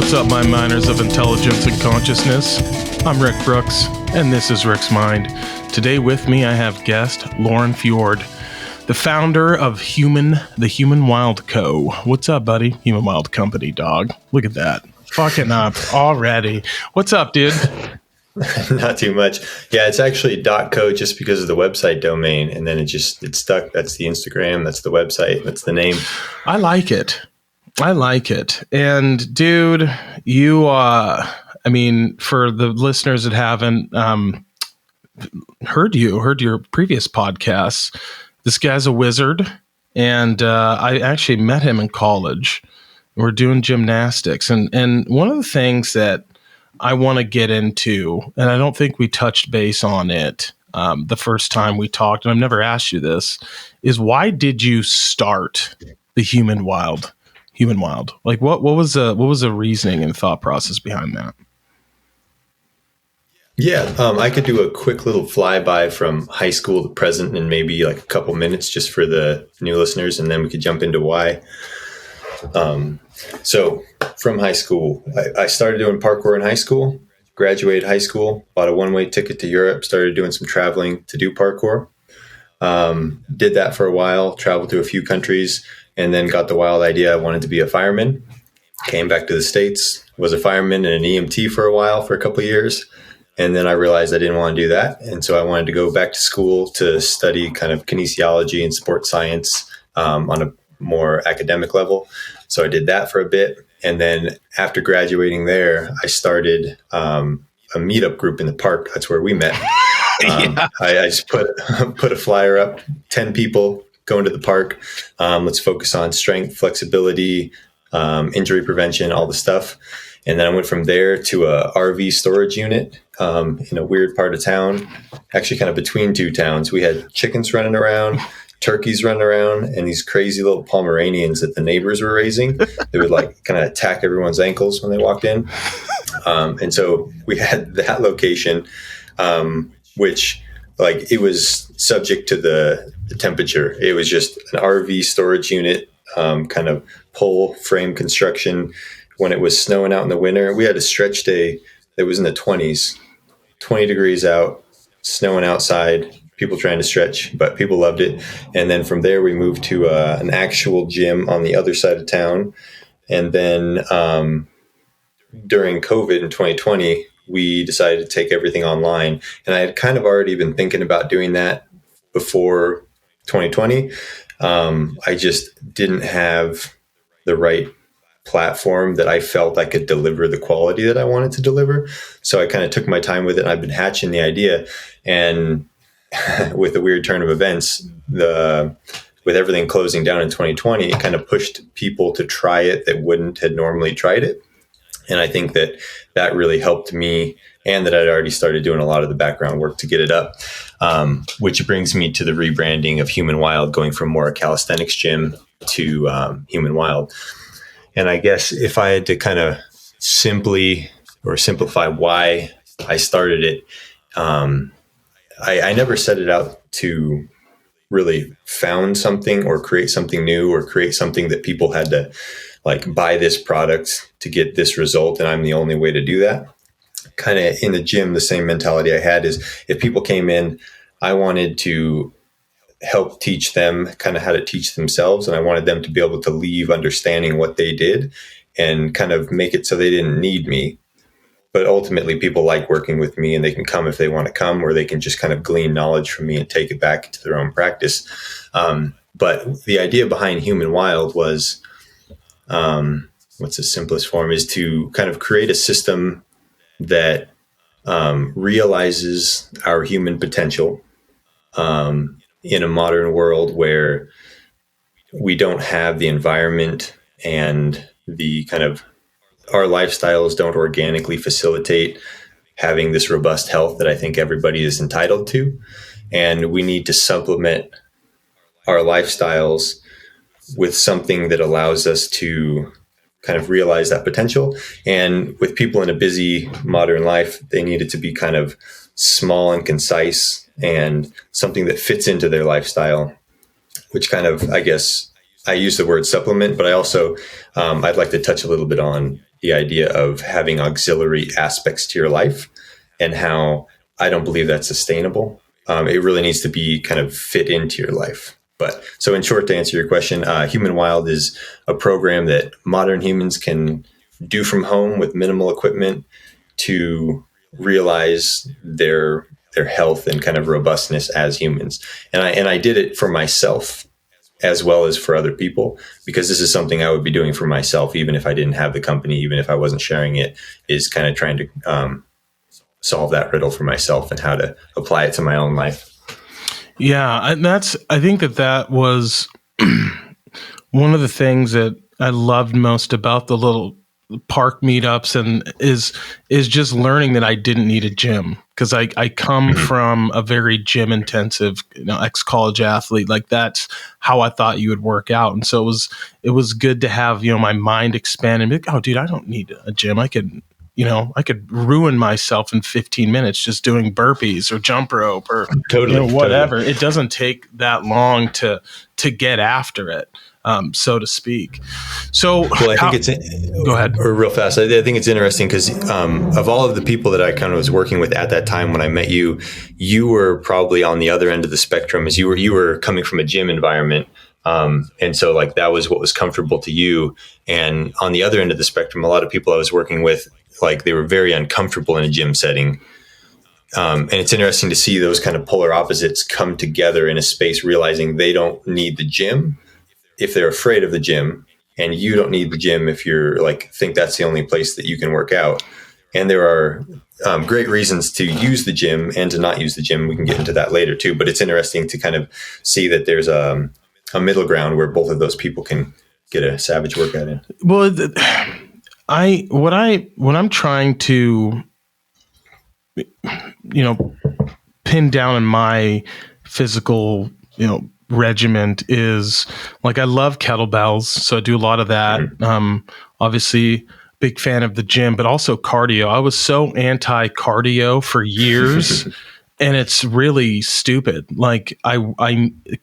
What's up, my miners of intelligence and consciousness? I'm Rick Brooks, and this is Rick's Mind. Today with me, I have guest Loren Fjord, the founder of the Human Wild Co. What's up, buddy? Human Wild Company, dog. Look at that. Fucking up already. What's up, dude? Not too much. Yeah, it's actually .co just because of the website domain, and then it's stuck. That's the Instagram. That's the website. That's the name. I like it. And dude, you, for the listeners that haven't heard your previous podcasts, this guy's a wizard. And I actually met him in college. We're doing gymnastics. And one of the things that I want to get into, and I don't think we touched base on it the first time we talked, and I've never asked you this, is why did you start the Human Wild? Like what was the reasoning and thought process behind that? Yeah, I could do a quick little flyby from high school to present in maybe like a couple minutes just for the new listeners, and then we could jump into why. So from high school, I started doing parkour in high school, graduated high school, bought a one-way ticket to Europe, started doing some traveling to do parkour. Did that for a while, traveled to a few countries, and then got the wild idea I wanted to be a fireman. Came back to the States, was a fireman and an EMT for a while, for a couple of years. And then I realized I didn't want to do that. And so I wanted to go back to school to study kind of kinesiology and sports science on a more academic level. So I did that for a bit. And then after graduating there, I started a meetup group in the park. That's where we met. I just put a flyer up, 10 people going to the park. Let's focus on strength, flexibility, injury prevention, all the stuff. And then I went from there to a RV storage unit in a weird part of town, actually kind of between two towns. We had chickens running around, turkeys running around, and these crazy little Pomeranians that the neighbors were raising. They would like kind of attack everyone's ankles when they walked in. And so we had that location, which like it was subject to the temperature. It was just an RV storage unit, kind of pole frame construction. When it was snowing out in the winter, we had a stretch day that was in the 20s, 20 degrees out, snowing outside, people trying to stretch, but people loved it. And then from there, we moved to an actual gym on the other side of town. And then during COVID in 2020, we decided to take everything online. And I had kind of already been thinking about doing that before 2020. I just didn't have the right platform that I felt I could deliver the quality that I wanted to deliver. So I kind of took my time with it. I've been hatching the idea, and with the weird turn of events, with everything closing down in 2020, it kind of pushed people to try it that wouldn't had normally tried it. And I think that really helped me, and that I'd already started doing a lot of the background work to get it up, which brings me to the rebranding of Human Wild, going from more a calisthenics gym to Human Wild. And I guess if I had to kind of simplify why I started it, I never set it out to really found something or create something new or create something that people had to like buy this product to get this result, and I'm the only way to do that. Kind of in the gym, the same mentality I had is if people came in, I wanted to help teach them kind of how to teach themselves. And I wanted them to be able to leave understanding what they did and kind of make it so they didn't need me. But ultimately, people like working with me, and they can come if they want to come, or they can just kind of glean knowledge from me and take it back into their own practice. But the idea behind Human Wild was, what's the simplest form, is to kind of create a system that realizes our human potential in a modern world where we don't have the environment and the kind of our lifestyles don't organically facilitate having this robust health that I think everybody is entitled to. And we need to supplement our lifestyles with something that allows us to kind of realize that potential. And with people in a busy modern life, they need it to be kind of small and concise and something that fits into their lifestyle, which kind of, I guess, I use the word supplement, but I also, I'd like to touch a little bit on the idea of having auxiliary aspects to your life, and how I don't believe that's sustainable. It really needs to be kind of fit into your life. But so in short, to answer your question, Human Wild is a program that modern humans can do from home with minimal equipment to realize their health and kind of robustness as humans. And I did it for myself as well as for other people, because this is something I would be doing for myself, even if I didn't have the company, even if I wasn't sharing it, is kind of trying to solve that riddle for myself and how to apply it to my own life. Yeah. And I think that was one of the things that I loved most about the little park meetups, and is just learning that I didn't need a gym, because I come from a very gym intensive, ex-college athlete. Like, that's how I thought you would work out. And so it was good to have, my mind expand and be like, oh dude, I don't need a gym. I could ruin myself in 15 minutes just doing burpees or jump rope or whatever. Totally. It doesn't take that long to get after it. So to speak. So, well, I think go ahead. Or real fast. I think it's interesting because of all of the people that I kind of was working with at that time when I met you, you were probably on the other end of the spectrum, as you were coming from a gym environment. And so like that was what was comfortable to you. And on the other end of the spectrum, a lot of people I was working with, like, they were very uncomfortable in a gym setting. And it's interesting to see those kind of polar opposites come together in a space, realizing they don't need the gym if they're afraid of the gym, and you don't need the gym if you're like, think that's the only place that you can work out. And there are great reasons to use the gym and to not use the gym. We can get into that later too, but it's interesting to kind of see that there's a middle ground where both of those people can get a savage workout in. Well, what I'm trying to, pin down in my physical, regiment is, like, I love kettlebells, so I do a lot of that. Obviously big fan of the gym, but also cardio. I was so anti-cardio for years and it's really stupid. Like, I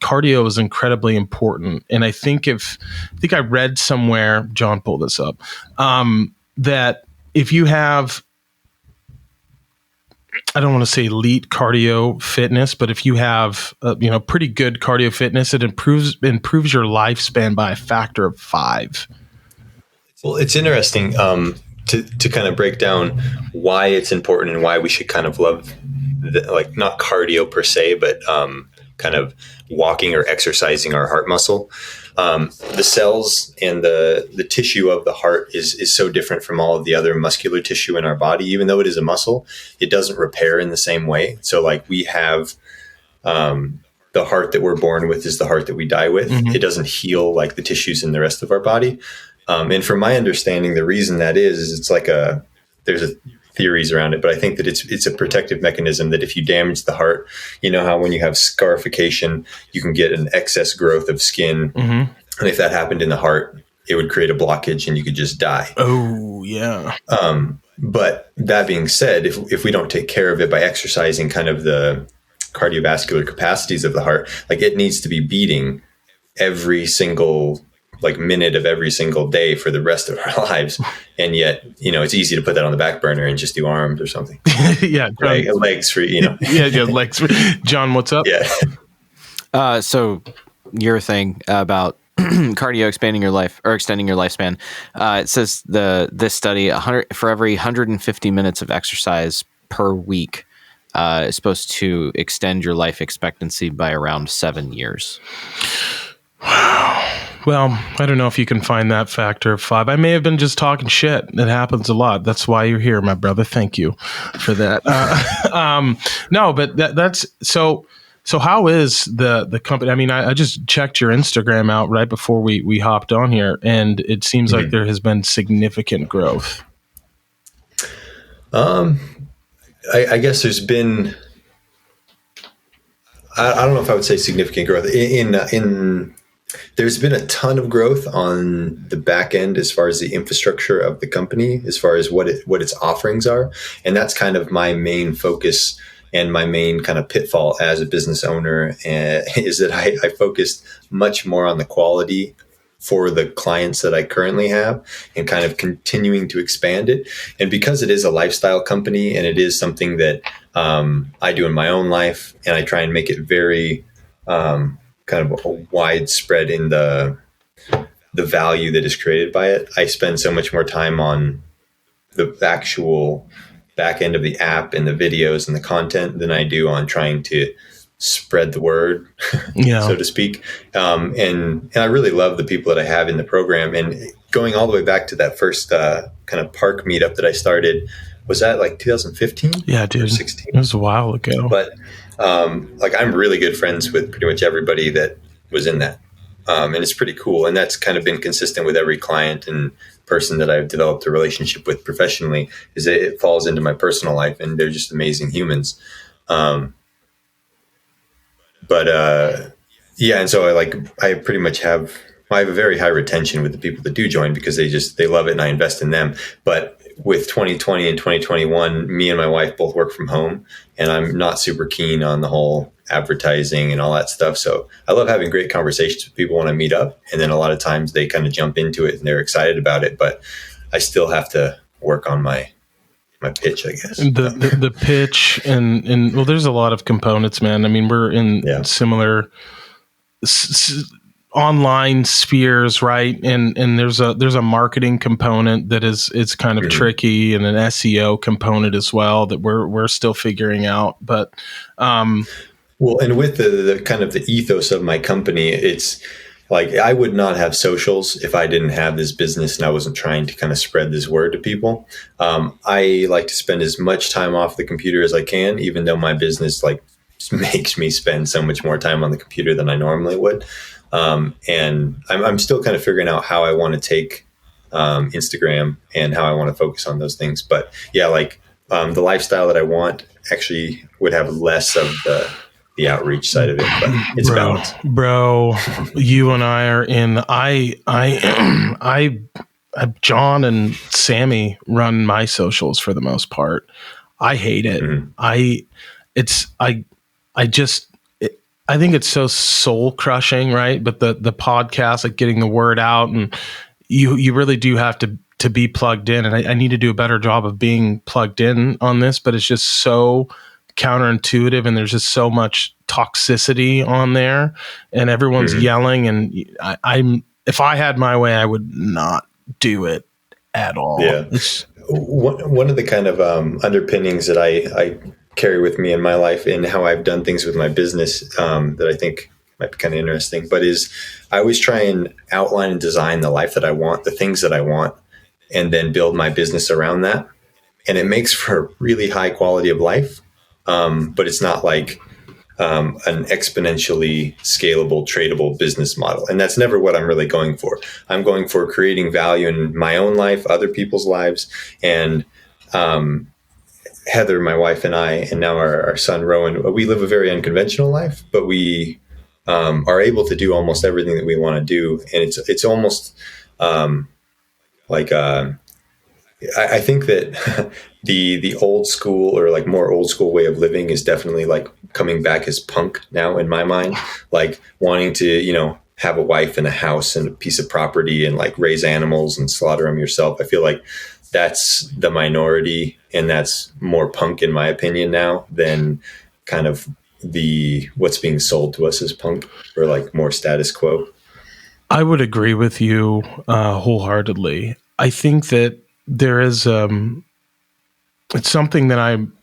cardio is incredibly important. And I think I read somewhere, John, pull this up, that if you have, I don't want to say elite cardio fitness, but if you have, pretty good cardio fitness, it improves your lifespan by a factor of 5. Well, it's interesting to kind of break down why it's important and why we should kind of love, not cardio per se, but kind of walking or exercising our heart muscle. The cells and the tissue of the heart is so different from all of the other muscular tissue in our body. Even though it is a muscle, it doesn't repair in the same way. So like, we have the heart that we're born with is the heart that we die with. It doesn't heal like the tissues in the rest of our body. And from my understanding, the reason that is it's like there's theories around it, but I think that it's a protective mechanism, that if you damage the heart, how when you have scarification, you can get an excess growth of skin. And if that happened in the heart, it would create a blockage and you could just die. Oh, yeah. But that being said, if we don't take care of it by exercising kind of the cardiovascular capacities of the heart, like, it needs to be beating every single minute of every single day for the rest of our lives. And yet, it's easy to put that on the back burner and just do arms or something. Yeah. Right? Legs for, Yeah, legs for. John, what's up? Yeah. So your thing about cardio expanding your life or extending your lifespan, it says this study, 100 for every 150 minutes of exercise per week is supposed to extend your life expectancy by around 7 years. Wow. Well, I don't know if you can find that factor of 5. I may have been just talking shit. It happens a lot. That's why you're here, my brother. Thank you for that. No, but that's so. So how is the company? I mean, I just checked your Instagram out right before we hopped on here, and it seems like there has been significant growth. I guess there's been. I don't know if I would say significant growth in. There's been a ton of growth on the back end as far as the infrastructure of the company, as far as what its offerings are. And that's kind of my main focus and my main kind of pitfall as a business owner, is that I focused much more on the quality for the clients that I currently have and kind of continuing to expand it. And because it is a lifestyle company and it is something that I do in my own life, and I try and make it very kind of widespread in the value that is created by it, I spend so much more time on the actual back end of the app and the videos and the content than I do on trying to spread the word, so to speak. And I really love the people that I have in the program. And going all the way back to that first kind of park meetup that I started, was that like 2015? Yeah, dude. 16? It was a while ago. But like I'm really good friends with pretty much everybody that was in that. And it's pretty cool. And that's kind of been consistent with every client and person that I've developed a relationship with professionally, is that it falls into my personal life, and they're just amazing humans. Yeah. And so I pretty much I have a very high retention with the people that do join, because they love it and I invest in them. But with 2020 and 2021, me and my wife both work from home, and I'm not super keen on the whole advertising and all that stuff. So I love having great conversations with people when I meet up. And then a lot of times they kind of jump into it and they're excited about it, but I still have to work on my pitch, I guess. The pitch and well, there's a lot of components, man. I mean, we're in similar online spheres, right? And there's a marketing component that it's kind of tricky, and an SEO component as well that we're still figuring out. But well, and with the kind of the ethos of my company, it's like I would not have socials if I didn't have this business and I wasn't trying to kind of spread this word to people. I like to spend as much time off the computer as I can, even though my business makes me spend so much more time on the computer than I normally would. And I'm still kind of figuring out how I want to take Instagram and how I want to focus on those things. But yeah, the lifestyle that I want actually would have less of the outreach side of it, but it's balanced. Bro, you and I are in. John and Sammy run my socials for the most part. I hate it. Mm-hmm. I think it's so soul crushing, right? But the podcast, like getting the word out, and you really do have to be plugged in. And I need to do a better job of being plugged in on this, but it's just so counterintuitive, and there's just so much toxicity on there, and everyone's yelling. And if I had my way, I would not do it at all. Yeah. One of the kind of underpinnings that I carry with me in my life and how I've done things with my business that I think might be kind of interesting, but is I always try and outline and design the life that I want, the things that I want, and then build my business around that. And it makes for a really high quality of life. But it's not like an exponentially scalable, tradable business model. And that's never what I'm really going for. I'm going for creating value in my own life, other people's lives. And Heather, my wife, and I, and now our son, Rowan, we live a very unconventional life, but we are able to do almost everything that we want to do. And it's almost I think that the old school, or more old school way of living is definitely coming back as punk now in my mind, wanting to, have a wife and a house and a piece of property and raise animals and slaughter them yourself. I feel like that's the minority, and that's more punk in my opinion now than kind of what's being sold to us as punk, or more status quo. I would agree with you wholeheartedly. I think that there is it's something that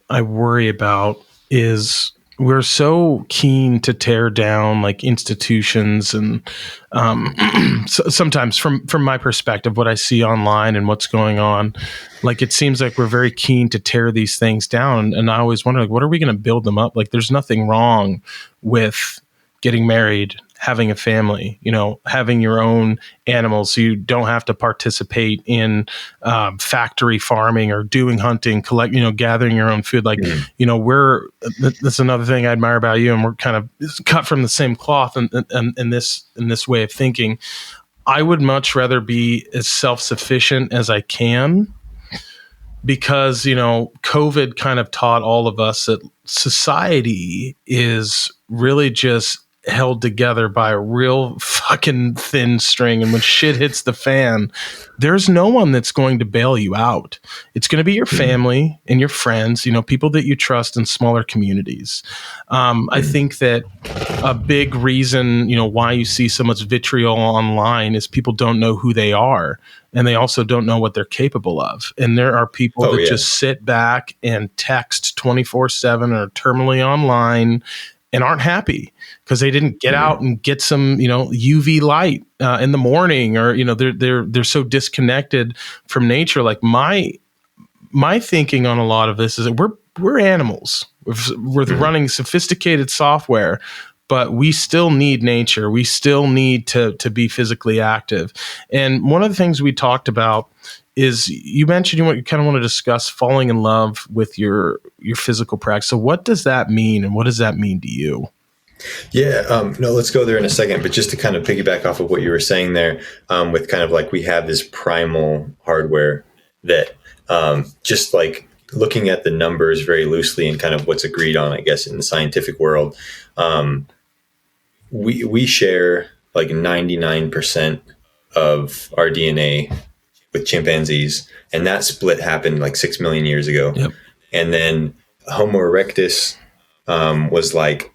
I worry about, is we're so keen to tear down institutions, and so sometimes from my perspective, what I see online and what's going on, it seems like we're very keen to tear these things down. And I always wonder, what are we going to build them up? There's nothing wrong with getting married, having a family, having your own animals, so you don't have to participate in factory farming or doing hunting, gathering your own food. That's another thing I admire about you, and we're kind of cut from the same cloth in this way of thinking. I would much rather be as self-sufficient as I can, because, COVID kind of taught all of us that society is really just held together by a real fucking thin string. And when shit hits the fan, there's no one that's going to bail you out. It's going to be your family and your friends, people that you trust in smaller communities. I think that a big reason, why you see so much vitriol online is people don't know who they are, and they also don't know what they're capable of. And there are people that just sit back and text 24/7 or terminally online and aren't happy because they didn't get out and get some, UV light in the morning, or they're so disconnected from nature. Like my thinking on a lot of this is that we're animals. We're running sophisticated software, but we still need nature. We still need to be physically active. And one of the things we talked about is, you mentioned you kind of want to discuss falling in love with your physical practice. So what does that mean, and what does that mean to you? Yeah, no, let's go there in a second. But just to kind of piggyback off of what you were saying there, with kind of like we have this primal hardware that just like looking at the numbers very loosely and kind of what's agreed on, I guess, in the scientific world, we share like 99% of our DNA with chimpanzees, and that split happened like 6 million years ago. Yep. And then Homo erectus was like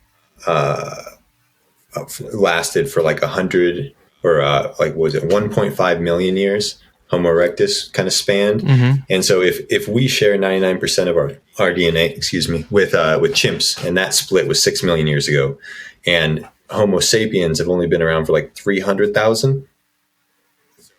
lasted for like 100 or like was it 1.5 million years. Homo erectus kind of spanned. And so if we share 99% of our DNA, with chimps, and that split was 6 million years ago, and Homo sapiens have only been around for like 300,000.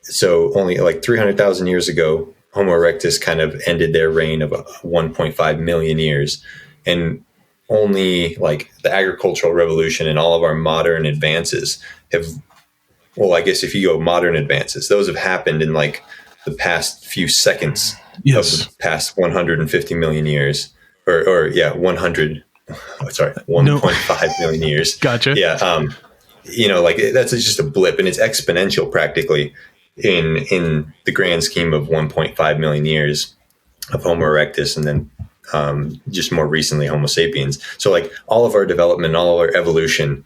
So only like 300,000 years ago, Homo erectus kind of ended their reign of 1.5 million years. And only like the agricultural revolution and all of our modern advances have, well, I guess if you go modern advances, those have happened in like the past few seconds of the past 150 million years, or 1.5 million years. Gotcha. Yeah. Like that's just a blip, and it's exponential practically in the grand scheme of 1.5 million years of Homo erectus, and then just more recently Homo sapiens. So like all of our development, all of our evolution,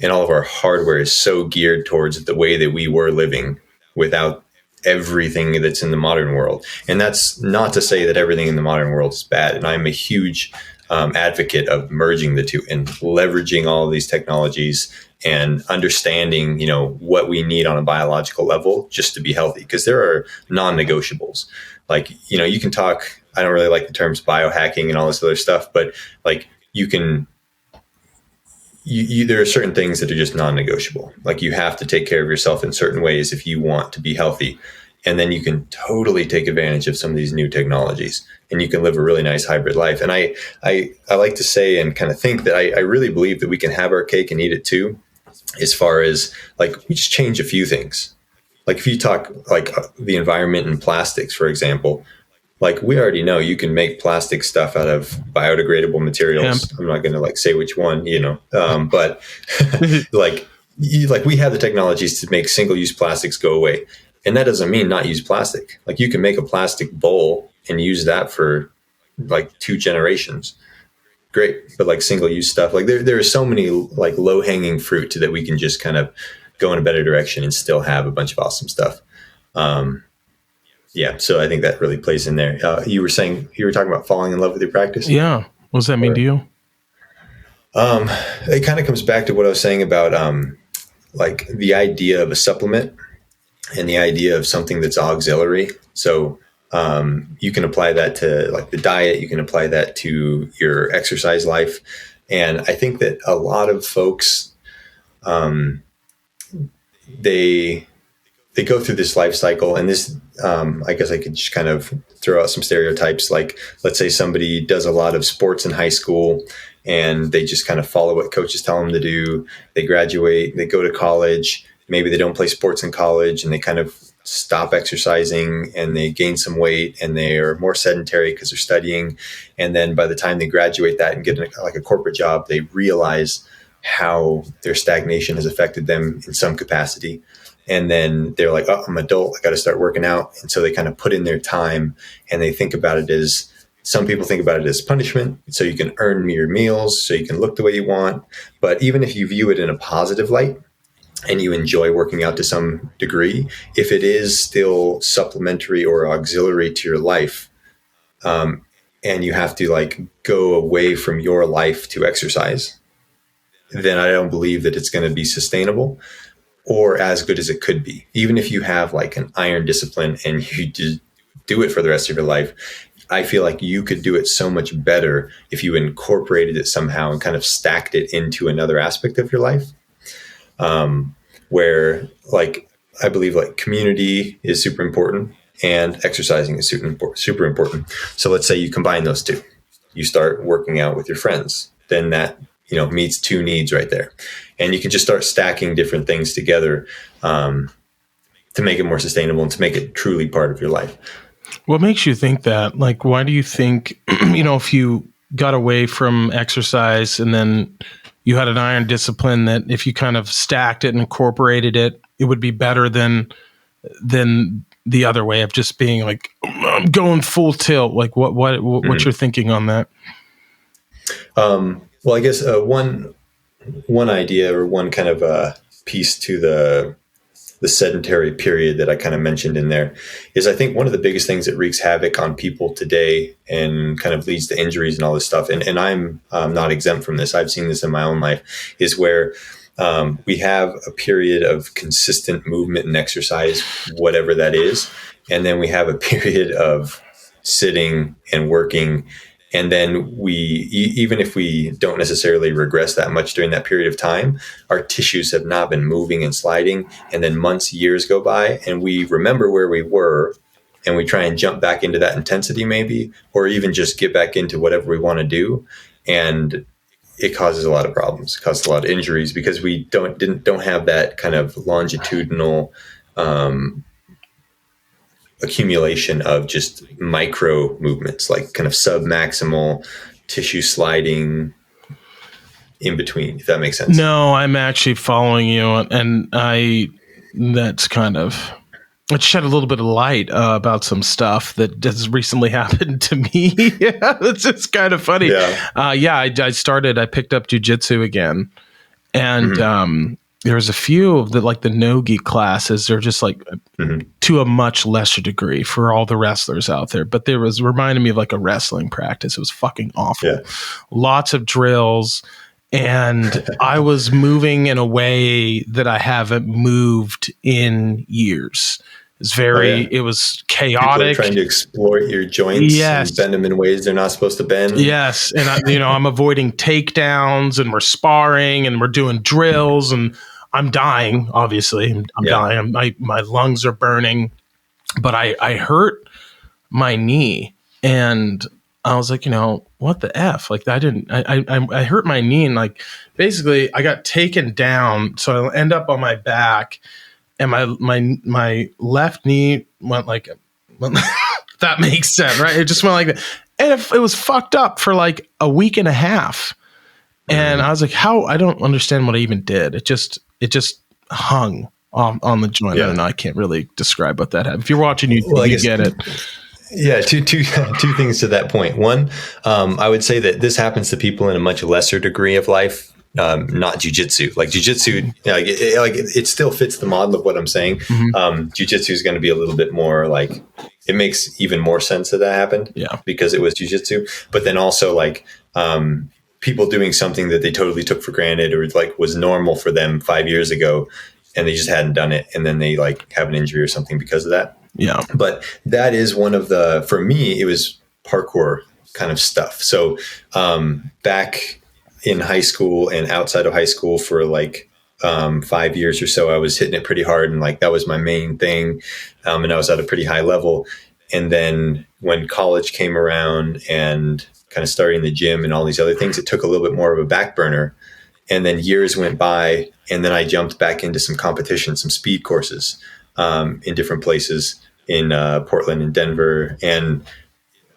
and all of our hardware is so geared towards the way that we were living without everything that's in the modern world. And that's not to say that everything in the modern world is bad. And I'm a huge advocate of merging the two and leveraging all of these technologies and understanding, what we need on a biological level just to be healthy. Because there are non-negotiables. Like, you can talk, I don't really like the terms biohacking and all this other stuff, but like you can, there are certain things that are just non-negotiable. Like you have to take care of yourself in certain ways if you want to be healthy. And then you can totally take advantage of some of these new technologies, and you can live a really nice hybrid life. And I like to say and kind of think that I really believe that we can have our cake and eat it too, as far as like we just change a few things. Like if you talk like the environment and plastics, for example, like we already know you can make plastic stuff out of biodegradable materials. I'm not going to like say which one, but like we have the technologies to make single-use plastics go away. And that doesn't mean not use plastic. Like you can make a plastic bowl and use that for like 2 generations. Great. But like single-use stuff, like there are so many like low-hanging fruit that we can just kind of go in a better direction and still have a bunch of awesome stuff. Yeah, so I think that really plays in there. You were talking about falling in love with your practice. Yeah, what does that mean to you? It kind of comes back to what I was saying about like the idea of a supplement and the idea of something that's auxiliary. So you can apply that to like the diet. You can apply that to your exercise life, and I think that a lot of folks they go through this life cycle, and this, I guess I could just kind of throw out some stereotypes. Like, let's say somebody does a lot of sports in high school and they just kind of follow what coaches tell them to do. They graduate, they go to college. Maybe they don't play sports in college and they kind of stop exercising and they gain some weight and they are more sedentary because they're studying. And then by the time they graduate that and get like a corporate job, they realize how their stagnation has affected them in some capacity. And then they're like, oh, I'm an adult, I got to start working out. And so they kind of put in their time and they think about it as Some people think about it as punishment, so you can earn your meals, so you can look the way you want. But even if you view it in a positive light and you enjoy working out to some degree, if it is still supplementary or auxiliary to your life, and you have to like go away from your life to exercise, then I don't believe that it's going to be sustainable or as good as it could be. Even if you have like an iron discipline and you do it for the rest of your life, I feel like you could do it so much better if you incorporated it somehow and kind of stacked it into another aspect of your life. Where like, I believe like community is super important and exercising is super important. So let's say you combine those two, you start working out with your friends, then that, meets two needs right there. And you can just start stacking different things together, to make it more sustainable and to make it truly part of your life. What makes you think that? Like, why do you think, if you got away from exercise and then you had an iron discipline, that if you kind of stacked it and incorporated it, it would be better than the other way of just being like, I'm going full tilt? Like what's your thinking on that? Well, I guess one idea or one kind of piece to the sedentary period that I kind of mentioned in there is, I think one of the biggest things that wreaks havoc on people today and kind of leads to injuries and all this stuff, and I'm not exempt from this, I've seen this in my own life, is where we have a period of consistent movement and exercise, whatever that is, and then we have a period of sitting and working. And then even if we don't necessarily regress that much during that period of time, our tissues have not been moving and sliding. And then months, years go by, and we remember where we were, and we try and jump back into that intensity maybe, or even just get back into whatever we want to do. And it causes a lot of problems, it causes a lot of injuries, because we don't have that kind of longitudinal accumulation of just micro movements, like kind of submaximal tissue sliding in between, if that makes sense. No, I'm actually following you, and it shed a little bit of light about some stuff that has recently happened to me. Yeah, it's just kind of funny. Yeah. I picked up Jiu Jitsu again, and there was a few of the no-gi classes. They're just like to a much lesser degree for all the wrestlers out there. But there was reminding me of like a wrestling practice. It was fucking awful. Yeah. Lots of drills. And I was moving in a way that I haven't moved in years. It was chaotic. People are trying to exploit your joints, yes, and bend them in ways they're not supposed to bend. Yes. And I'm avoiding takedowns, and we're sparring, and we're doing drills, and I'm dying. Obviously I'm dying. My lungs are burning, but I hurt my knee, and I was like, what the F? Like I hurt my knee, and like basically I got taken down. So I end up on my back, and my left knee went that makes sense, right? It just went like that. And it was fucked up for like a week and a half. And I was like, how? I don't understand what I even did. It just hung on the joint. Yeah. I don't know. I can't really describe what that happened. If you're watching, you get it. Yeah, two things to that point. One, I would say that this happens to people in a much lesser degree of life, not jiu-jitsu. Like jiu-jitsu, it still fits the model of what I'm saying. Mm-hmm. Jiu-jitsu is going to be a little bit more like, it makes even more sense that happened, because it was jiu-jitsu. But then also people doing something that they totally took for granted or was normal for them 5 years ago, and they just hadn't done it, and then they have an injury or something because of that. Yeah. But that is one of for me, it was parkour kind of stuff. So back in high school and outside of high school for 5 years or so, I was hitting it pretty hard, and that was my main thing. And I was at a pretty high level. And then when college came around and kind of starting the gym and all these other things, it took a little bit more of a back burner. And then years went by, and then I jumped back into some competition, some speed courses in different places in Portland and Denver. And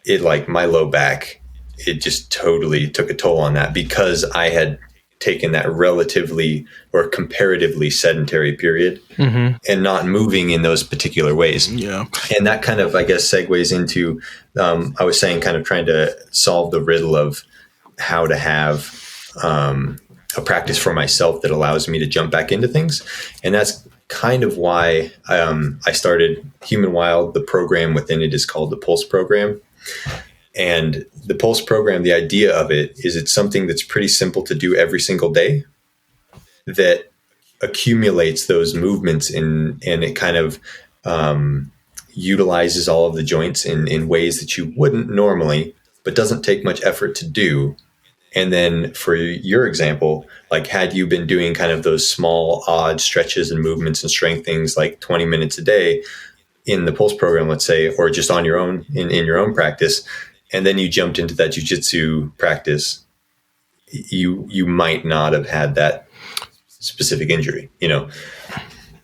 it my low back, it just totally took a toll on that, because I had taken that relatively or comparatively sedentary period and not moving in those particular ways. Yeah. And that kind of, I guess, segues into, I was saying, kind of trying to solve the riddle of how to have a practice for myself that allows me to jump back into things. And that's kind of why I started Human Wild. The program within it is called the Pulse program. And the Pulse program, the idea of it is it's something that's pretty simple to do every single day that accumulates those movements and it kind of utilizes all of the joints in ways that you wouldn't normally, but doesn't take much effort to do. And then for your example, like had you been doing kind of those small odd stretches and movements and strength things like 20 minutes a day in the Pulse program, let's say, or just on your own in your own practice, and then you jumped into that Jiu Jitsu practice, you might not have had that specific injury, No,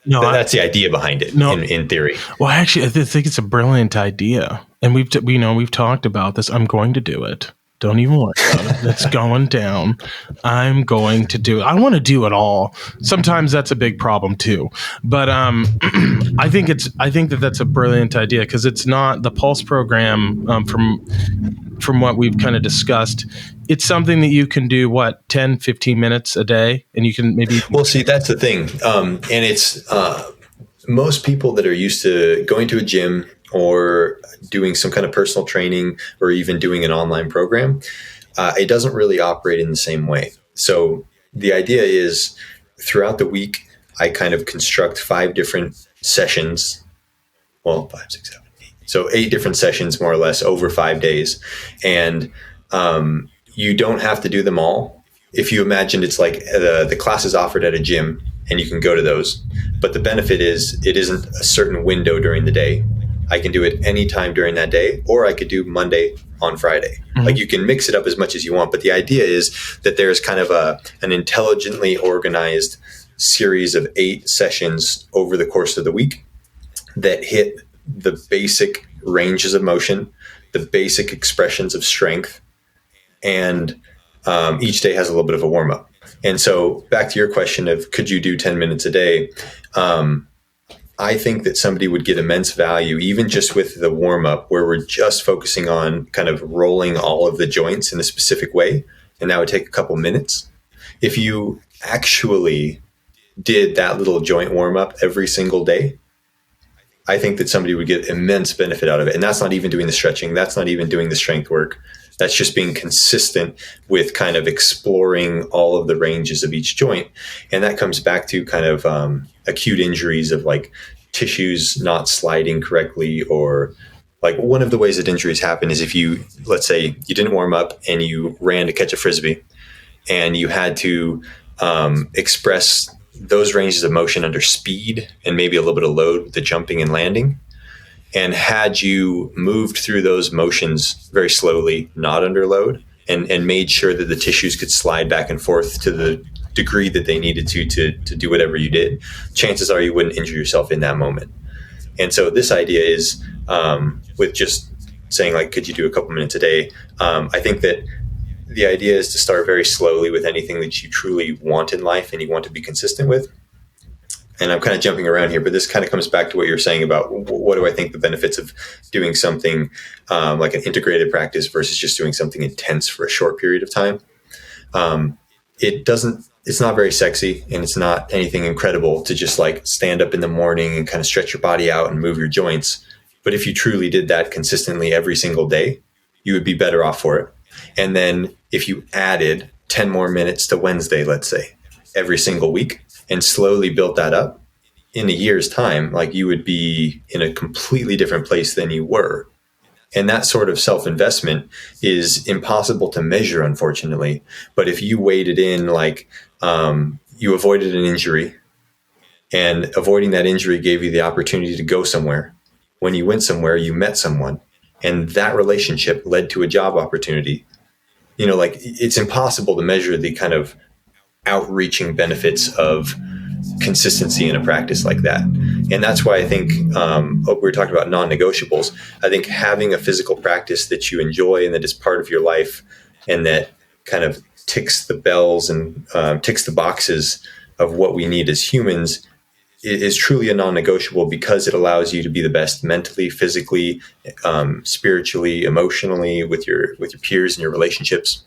that's the idea behind it. In theory. Well, actually, I think it's a brilliant idea, and we've talked about this. I'm going to do it. Don't even worry about it. It's going down. I'm going to do it. I want to do it all. Sometimes that's a big problem too. But I think that's a brilliant idea because it's not the Pulse program from what we've kind of discussed. It's something that you can do 10, 15 minutes a day, and you can maybe. Well, see, that's the thing. And it's most people that are used to going to a gym or doing some kind of personal training or even doing an online program, it doesn't really operate in the same way. So the idea is throughout the week, I kind of construct 5 different sessions. Well, 5, 6, 7, 8. So 8 different sessions more or less over 5 days. And you don't have to do them all. If you imagine it's like the class is offered at a gym and you can go to those, but the benefit is it isn't a certain window during the day. I can do it anytime during that day, or I could do Monday on Friday. Like you can mix it up as much as you want. But the idea is that there's kind of an intelligently organized series of 8 sessions over the course of the week that hit the basic ranges of motion, the basic expressions of strength, and each day has a little bit of a warm up. And so back to your question of could you do 10 minutes a day? I think that somebody would get immense value, even just with the warm up, where we're just focusing on kind of rolling all of the joints in a specific way. And that would take a couple minutes. If you actually did that little joint warm up every single day, I think that somebody would get immense benefit out of it. And that's not even doing the stretching. That's not even doing the strength work. That's just being consistent with kind of exploring all of the ranges of each joint. And that comes back to kind of acute injuries of like tissues not sliding correctly, or like one of the ways that injuries happen is if you, let's say you didn't warm up and you ran to catch a Frisbee and you had to express those ranges of motion under speed and maybe a little bit of load with the jumping and landing. And had you moved through those motions very slowly, not under load, and made sure that the tissues could slide back and forth to the degree that they needed to do whatever you did, chances are you wouldn't injure yourself in that moment. And so this idea is with just saying like, could you do a couple minutes a day? I think that the idea is to start very slowly with anything that you truly want in life and you want to be consistent with. And I'm kind of jumping around here, but this kind of comes back to what you're saying about what do I think the benefits of doing something like an integrated practice versus just doing something intense for a short period of time. It's not very sexy, and it's not anything incredible to just like stand up in the morning and kind of stretch your body out and move your joints. But if you truly did that consistently every single day, you would be better off for it. And then if you added 10 more minutes to Wednesday, let's say, every single week, and slowly built that up, in a year's time, like you would be in a completely different place than you were. And that sort of self-investment is impossible to measure, unfortunately. But if you waded in, like you avoided an injury, and avoiding that injury gave you the opportunity to go somewhere. When you went somewhere, you met someone, and that relationship led to a job opportunity. Like it's impossible to measure the kind of outreaching benefits of consistency in a practice like that. And that's why I think we're talking about non-negotiables. I think having a physical practice that you enjoy and that is part of your life and that kind of ticks the bells and ticks the boxes of what we need as humans is truly a non-negotiable, because it allows you to be the best mentally, physically, spiritually, emotionally, with your peers and your relationships.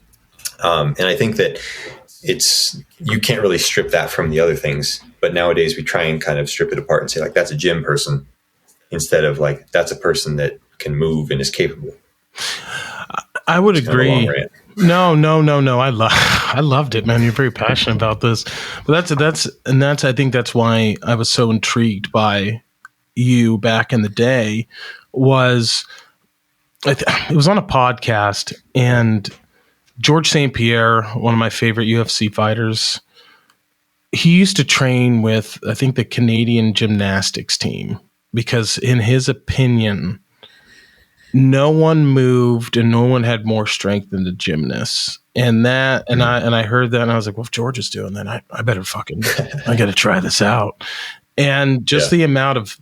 And I think that you can't really strip that from the other things, but nowadays we try and kind of strip it apart and say, like, that's a gym person, instead of like, that's a person that can move and is capable. I would agree. No. I loved it, man. You're very passionate about this, but I think that's why I was so intrigued by you back in the day. It was on a podcast, and George St-Pierre, one of my favorite UFC fighters, he used to train with, I think, the Canadian gymnastics team, because in his opinion, no one moved and no one had more strength than the gymnasts. And I heard that, and I was like, well, if George is doing that, I better I got to try this out. And just the amount of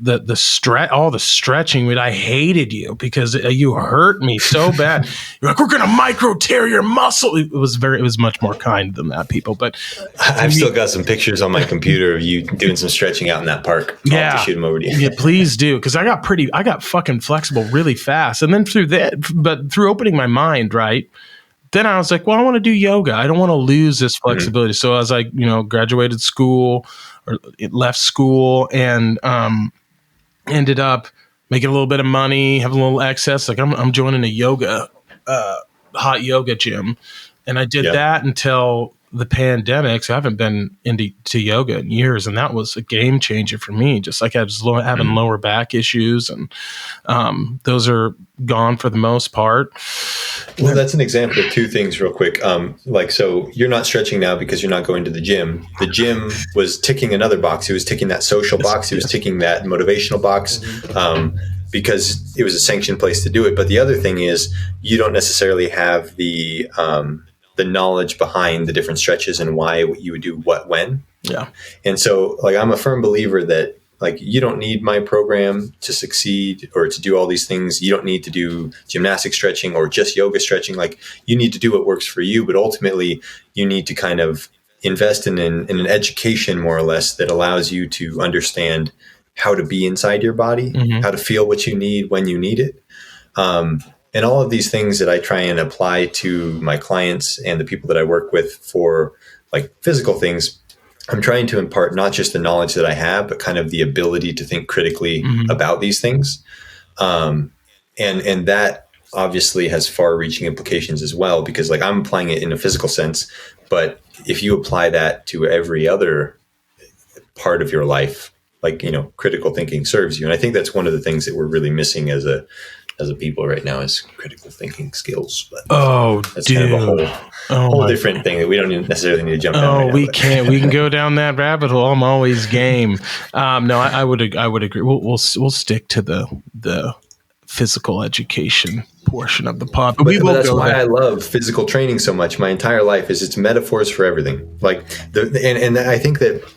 all the stretching, I hated you because you hurt me so bad. You're like, we're going to micro tear your muscle. It was much more kind than that, people. But I've still got some pictures on my computer of you doing some stretching out in that park. I'll have to shoot them over to you. Yeah, please do. Cause I got fucking flexible really fast. And then through opening my mind, right? Then I was like, well, I want to do yoga. I don't want to lose this flexibility. So as I, graduated school, or left school, and ended up making a little bit of money, having a little excess. Like I'm joining a hot yoga gym, and I did that until the pandemic. So I haven't been into yoga in years, and that was a game changer for me. Just like I was having lower back issues, and those are gone for the most part. Well, that's an example of two things real quick. So you're not stretching now because you're not going to the gym. The gym was ticking another box. He was ticking that social box. He was ticking that motivational box, because it was a sanctioned place to do it. But the other thing is, you don't necessarily have the knowledge behind the different stretches and why you would do what when. Yeah. And so, like, I'm a firm believer that, like, you don't need my program to succeed or to do all these things. You don't need to do gymnastic stretching or just yoga stretching. Like, you need to do what works for you, but ultimately you need to kind of invest in an education, more or less, that allows you to understand how to be inside your body, how to feel what you need when you need it. And all of these things that I try and apply to my clients and the people that I work with for, like, physical things, I'm trying to impart not just the knowledge that I have, but kind of the ability to think critically about these things. And that obviously has far-reaching implications as well, because, like, I'm applying it in a physical sense, but if you apply that to every other part of your life, like, critical thinking serves you. And I think that's one of the things that we're really missing as a people right now, is critical thinking skills. But that's kind of a whole different thing that we don't necessarily need to jump down. We can go down that rabbit hole. I'm always game. No, I would agree. We'll stick to the physical education portion of the pod. But that's why I love physical training so much. My entire life is it's metaphors for everything. Like and I think that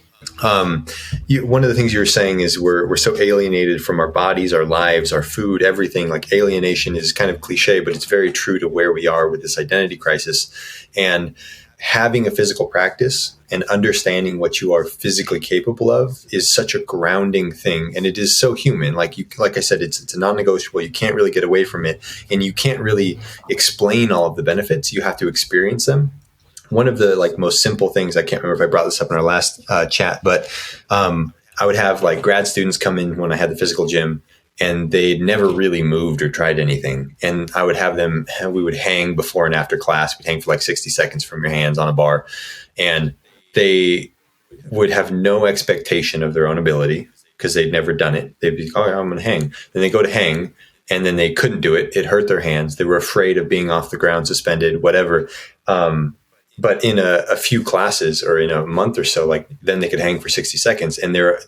one of the things you were saying is we're so alienated from our bodies, our lives, our food, everything. Like, alienation is kind of cliche, but it's very true to where we are with this identity crisis. And having a physical practice and understanding what you are physically capable of is such a grounding thing. And it is so human. Like I said, it's a non-negotiable. You can't really get away from it, and you can't really explain all of the benefits. You have to experience them. One of the, like, most simple things, I can't remember if I brought this up in our last chat, but I would have, like, grad students come in when I had the physical gym, and they'd never really moved or tried anything. And I would have them, we would hang before and after class. We'd hang for like 60 seconds from your hands on a bar, and they would have no expectation of their own ability because they'd never done it. They'd be, oh, I'm going to hang. Then they go to hang, and then they couldn't do it. It hurt their hands. They were afraid of being off the ground, suspended, whatever. But in a few classes, or in a month or so, like, then they could hang for 60 seconds, and they're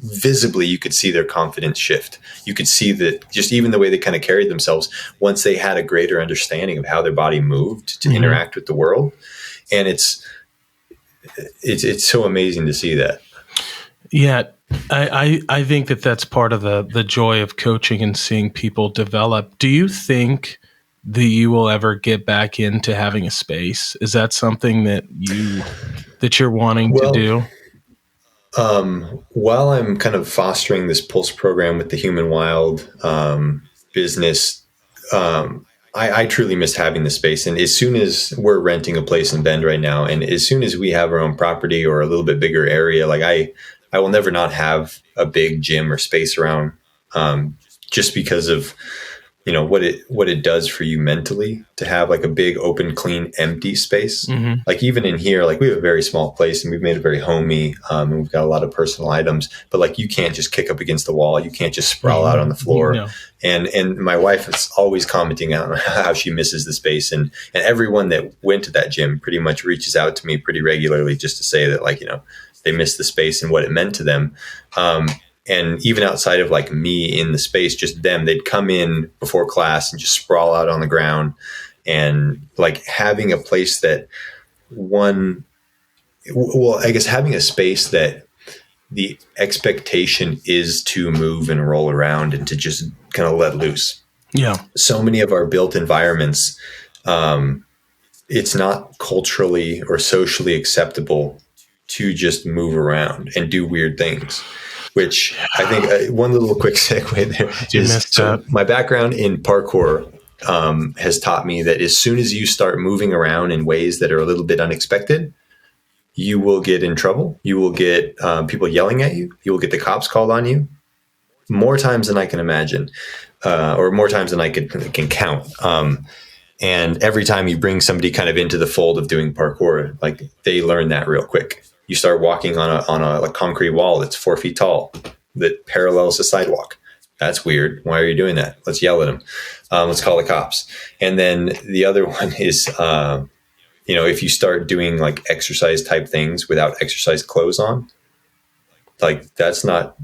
visibly, you could see their confidence shift. You could see that just even the way they kind of carried themselves once they had a greater understanding of how their body moved to interact with the world. And it's so amazing to see that. Yeah. I think that's part of the joy of coaching and seeing people develop. Do you think that you will ever get back into having a space? Is that something that you're wanting to do? While I'm kind of fostering this Pulse program with the Human Wild business, I truly miss having the space. And as soon as we're renting a place in Bend right now, and as soon as we have our own property or a little bit bigger area, like I will never not have a big gym or space around, just because of, what it does for you mentally to have like a big, open, clean, empty space. Mm-hmm. Like even in here, like we have a very small place and we've made it very homey. And we've got a lot of personal items, but like you can't just kick up against the wall. You can't just sprawl out on the floor. No. And my wife is always commenting on how she misses the space. And everyone that went to that gym pretty much reaches out to me pretty regularly just to say that, like, they miss the space and what it meant to them. And even outside of like me in the space, just them, they'd come in before class and just sprawl out on the ground. And like having a place that having a space that the expectation is to move and roll around and to just kind of let loose. Yeah. So many of our built environments, it's not culturally or socially acceptable to just move around and do weird things. Which I think one little quick segue there is, so my background in parkour has taught me that as soon as you start moving around in ways that are a little bit unexpected, you will get in trouble. You will get people yelling at you. You will get the cops called on you more times than I can imagine, or more times than I can count. And every time you bring somebody kind of into the fold of doing parkour, like they learn that real quick. You start walking on a concrete wall that's 4 feet tall that parallels the sidewalk. That's weird. Why are you doing that? Let's yell at them. Let's call the cops. And then the other one is, if you start doing like exercise type things without exercise clothes on, like that's not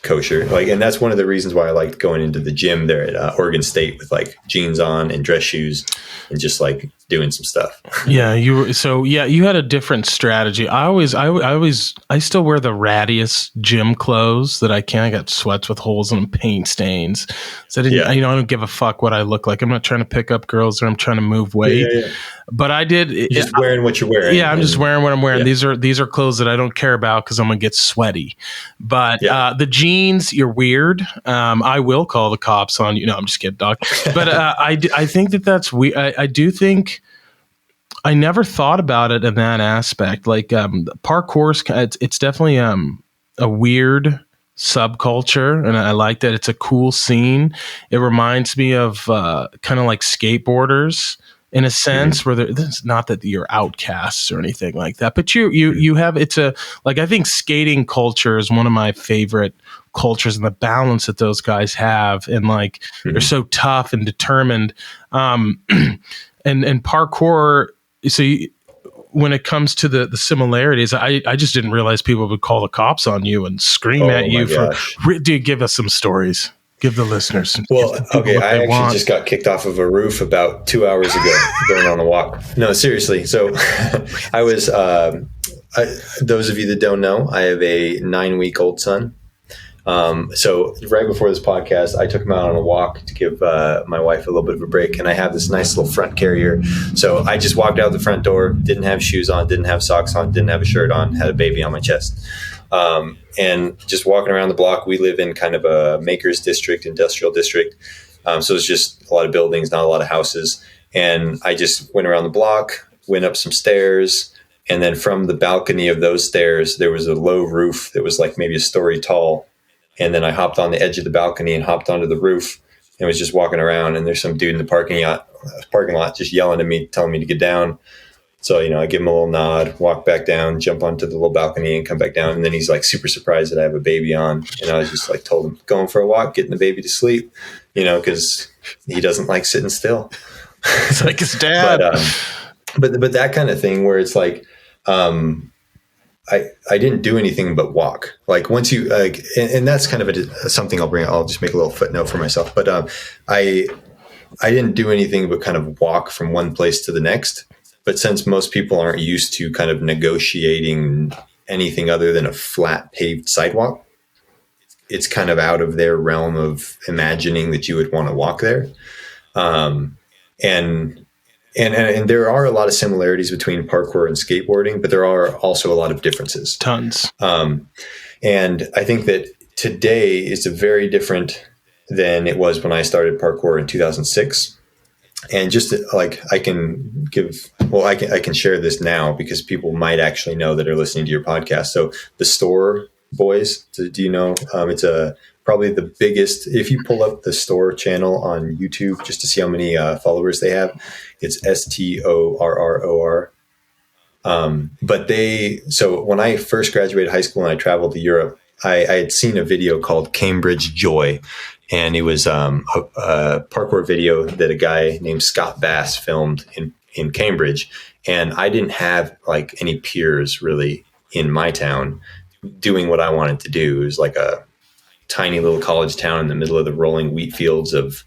kosher. Like, and that's one of the reasons why I liked going into the gym there at Oregon State with like jeans on and dress shoes and just like doing some stuff. Yeah, you had a different strategy. I still wear the rattiest gym clothes that I can. I got sweats with holes in them, paint stains. So I don't give a fuck what I look like. I'm not trying to pick up girls or I'm trying to move weight. Yeah. But I did. You're just wearing what you're wearing. Yeah, I'm just wearing what I'm wearing. Yeah. These are clothes that I don't care about because I'm gonna get sweaty. But the jeans, you're weird. I will call the cops on you. No, I'm just kidding, dog. But I think that's weird. I do think. I never thought about it in that aspect. Like parkour, it's definitely a weird subculture, and I like that. It's a cool scene. It reminds me of kind of like skateboarders in a sense, where it's not that you're outcasts or anything like that, but you have, it's a, like, I think skating culture is one of my favorite cultures, and the balance that those guys have, and like they're so tough and determined. And parkour. So when it comes to the similarities, I just didn't realize people would call the cops on you and scream at you dude, give us some stories. Give the listeners. Well, okay. I actually just got kicked off of a roof about 2 hours ago going on a walk. No, seriously. So I was, those of you that don't know, I have a 9-week-old son. So right before this podcast, I took him out on a walk to give my wife a little bit of a break, and I have this nice little front carrier. So I just walked out the front door, didn't have shoes on, didn't have socks on, didn't have a shirt on, had a baby on my chest. And just walking around the block. We live in kind of a makers district, industrial district. So it's just a lot of buildings, not a lot of houses. And I just went around the block, went up some stairs, and then from the balcony of those stairs, there was a low roof that was like maybe a story tall. And then I hopped on the edge of the balcony and hopped onto the roof and was just walking around. And there's some dude in the parking lot just yelling at me, telling me to get down. So, I give him a little nod, walk back down, jump onto the little balcony and come back down. And then he's like super surprised that I have a baby on. And I was just like, told him, going for a walk, getting the baby to sleep, because he doesn't like sitting still. It's like his dad. But that kind of thing where it's like, I didn't do anything but walk. Like once you like, and that's kind of something I'll just make a little footnote for myself. But I didn't do anything but kind of walk from one place to the next. But since most people aren't used to kind of negotiating anything other than a flat paved sidewalk, it's kind of out of their realm of imagining that you would want to walk there. And and there are a lot of similarities between parkour and skateboarding, but there are also a lot of differences. Tons. And I think that today is very different than it was when I started parkour in 2006. And just like I can share this now because people might actually know that are listening to your podcast. So the Store Boys, do you know? It's probably the biggest. If you pull up the Store channel on YouTube just to see how many followers they have, it's STORROR. So when I first graduated high school and I traveled to Europe, I had seen a video called Cambridge Joy. And it was a parkour video that a guy named Scott Bass filmed in Cambridge. And I didn't have like any peers really in my town doing what I wanted to do. It was like a tiny little college town in the middle of the rolling wheat fields of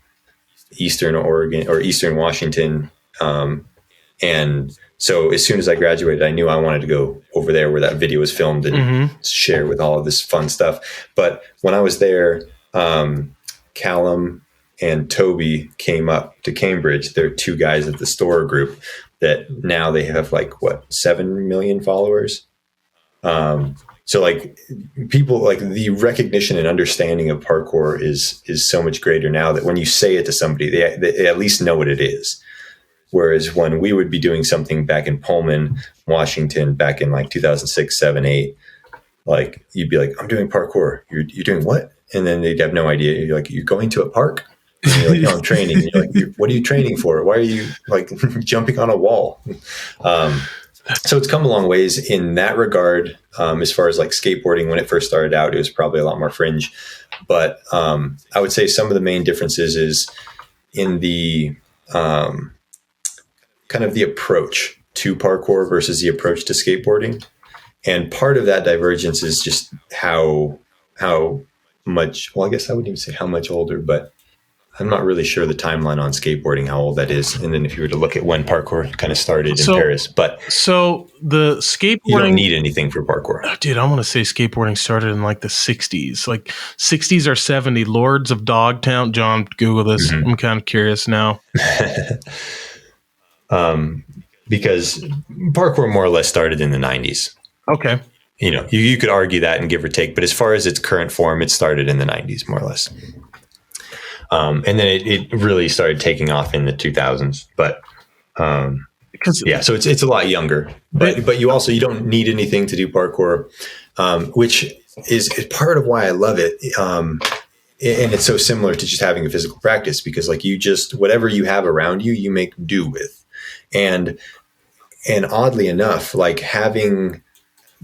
Eastern Oregon or Eastern Washington. And so as soon as I graduated, I knew I wanted to go over there where that video was filmed and share with all of this fun stuff. But when I was there, Callum and Toby came up to Cambridge. They're two guys at the Store group that now they have 7 million followers. So like people like the recognition and understanding of parkour is so much greater now that when you say it to somebody, they at least know what it is. Whereas when we would be doing something back in Pullman, Washington, back in 2006, 7, 8, you'd be like, I'm doing parkour. You're doing what? And then they'd have no idea. You're like, you're going to a park? And you're like, no, I'm training. And you're like, what are you training for? Why are you jumping on a wall? So it's come a long ways in that regard. As far as skateboarding, when it first started out, it was probably a lot more fringe. But I would say some of the main differences is in the kind of the approach to parkour versus the approach to skateboarding. And part of that divergence is just how much, well, I guess I wouldn't even say how much older, but I'm not really sure the timeline on skateboarding, how old that is. And then if you were to look at when parkour kind of started in Paris, but so the skateboarding, you don't need anything for parkour. Oh, dude, I want to say skateboarding started in the 60s, 60s or 70s, Lords of Dogtown. John, Google this. Mm-hmm. I'm kind of curious now. Because parkour more or less started in the 90s. Okay. You could argue that and give or take, but as far as its current form, it started in the 90s, more or less. And then it really started taking off in the 2000s. But so it's a lot younger. But you don't need anything to do parkour, which is part of why I love it. And it's so similar to just having a physical practice because you just whatever you have around you, you make do with. And oddly enough, having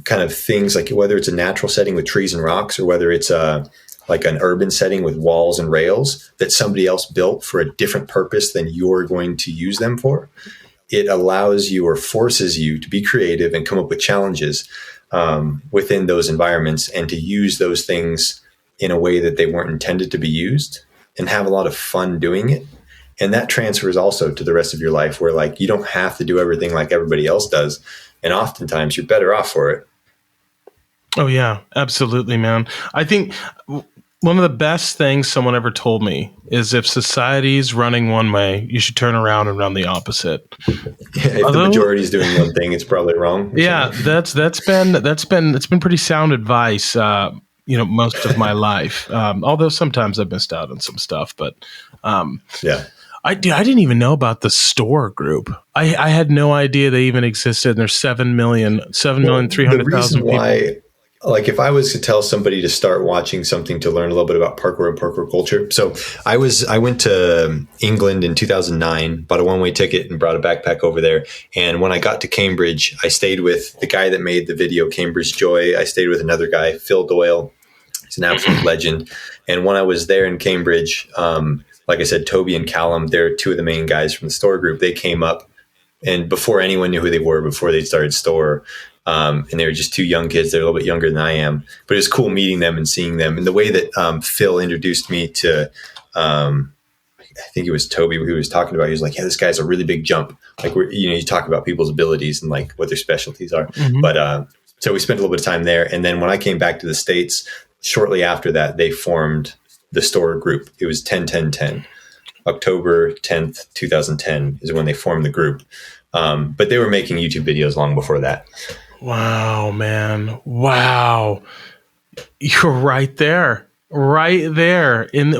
kind of things whether it's a natural setting with trees and rocks or whether it's an urban setting with walls and rails that somebody else built for a different purpose than you're going to use them for, it allows you or forces you to be creative and come up with challenges within those environments and to use those things in a way that they weren't intended to be used and have a lot of fun doing it. And that transfers also to the rest of your life where you don't have to do everything like everybody else does. And oftentimes you're better off for it. Oh yeah, absolutely, man. I think one of the best things someone ever told me is if society's running one way, you should turn around and run the opposite. If the majority is doing one thing, it's probably wrong. Yeah, that's been pretty sound advice. Most of my life. Although sometimes I've missed out on some stuff, but yeah. I didn't even know about the Store group. I had no idea they even existed. And there's 7,300,000 people. Why, if I was to tell somebody to start watching something to learn a little bit about parkour and parkour culture. So I went to England in 2009, bought a one-way ticket and brought a backpack over there. And when I got to Cambridge, I stayed with the guy that made the video Cambridge Joy. I stayed with another guy, Phil Doyle. He's an absolute legend. And when I was there in Cambridge, like I said, Toby and Callum, they're two of the main guys from the Store group. They came up and before anyone knew who they were, before they started Store, and they were just two young kids. They're a little bit younger than I am, but it was cool meeting them and seeing them. And the way that Phil introduced me to, I think it was Toby who was talking about, he was like, yeah, this guy's a really big jump. You talk about people's abilities and what their specialties are. Mm-hmm. But so we spent a little bit of time there. And then when I came back to the States, shortly after that, they formed the Store group. It was 10-10-10. October 10th, 2010 is when they formed the group. But they were making YouTube videos long before that. Wow, man. Wow. You're right there. Right there. In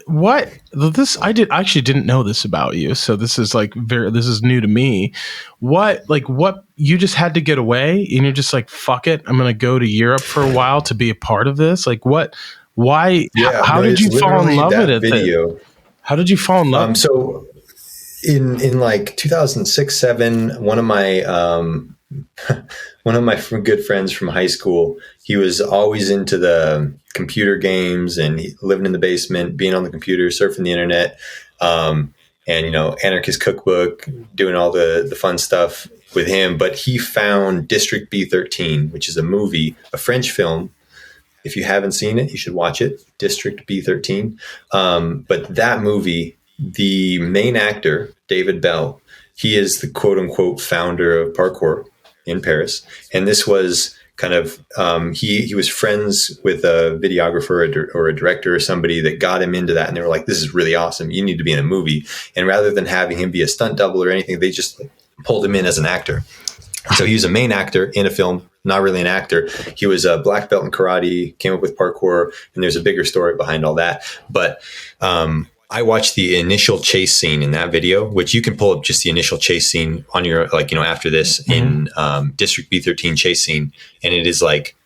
what this I actually didn't know this about you. So this is like this is new to me. What you just had to get away and you're just like, fuck it, I'm gonna go to Europe for a while to be a part of this? Like what? Why? Yeah, how did you fall in love with it? Video. How did you fall in love? So in like 2006, 7, one of my good friends from high school, he was always into the computer games and living in the basement, being on the computer, surfing the internet, and, Anarchist Cookbook, doing all the fun stuff with him. But he found District B13, which is a movie, a French film. If you haven't seen it, you should watch it, District B13. But that movie, the main actor, David Bell, he is the quote unquote founder of parkour in Paris. And this was kind of, he was friends with a videographer or a director or somebody that got him into that. And they were like, this is really awesome. You need to be in a movie. And rather than having him be a stunt double or anything, they just pulled him in as an actor. So he was a main actor in a film, not really an actor. He was a black belt in karate, came up with parkour, and there's a bigger story behind all that. But I watched the initial chase scene in that video, which you can pull up just the initial chase scene on your, after this in District B13 chase scene. And it is like,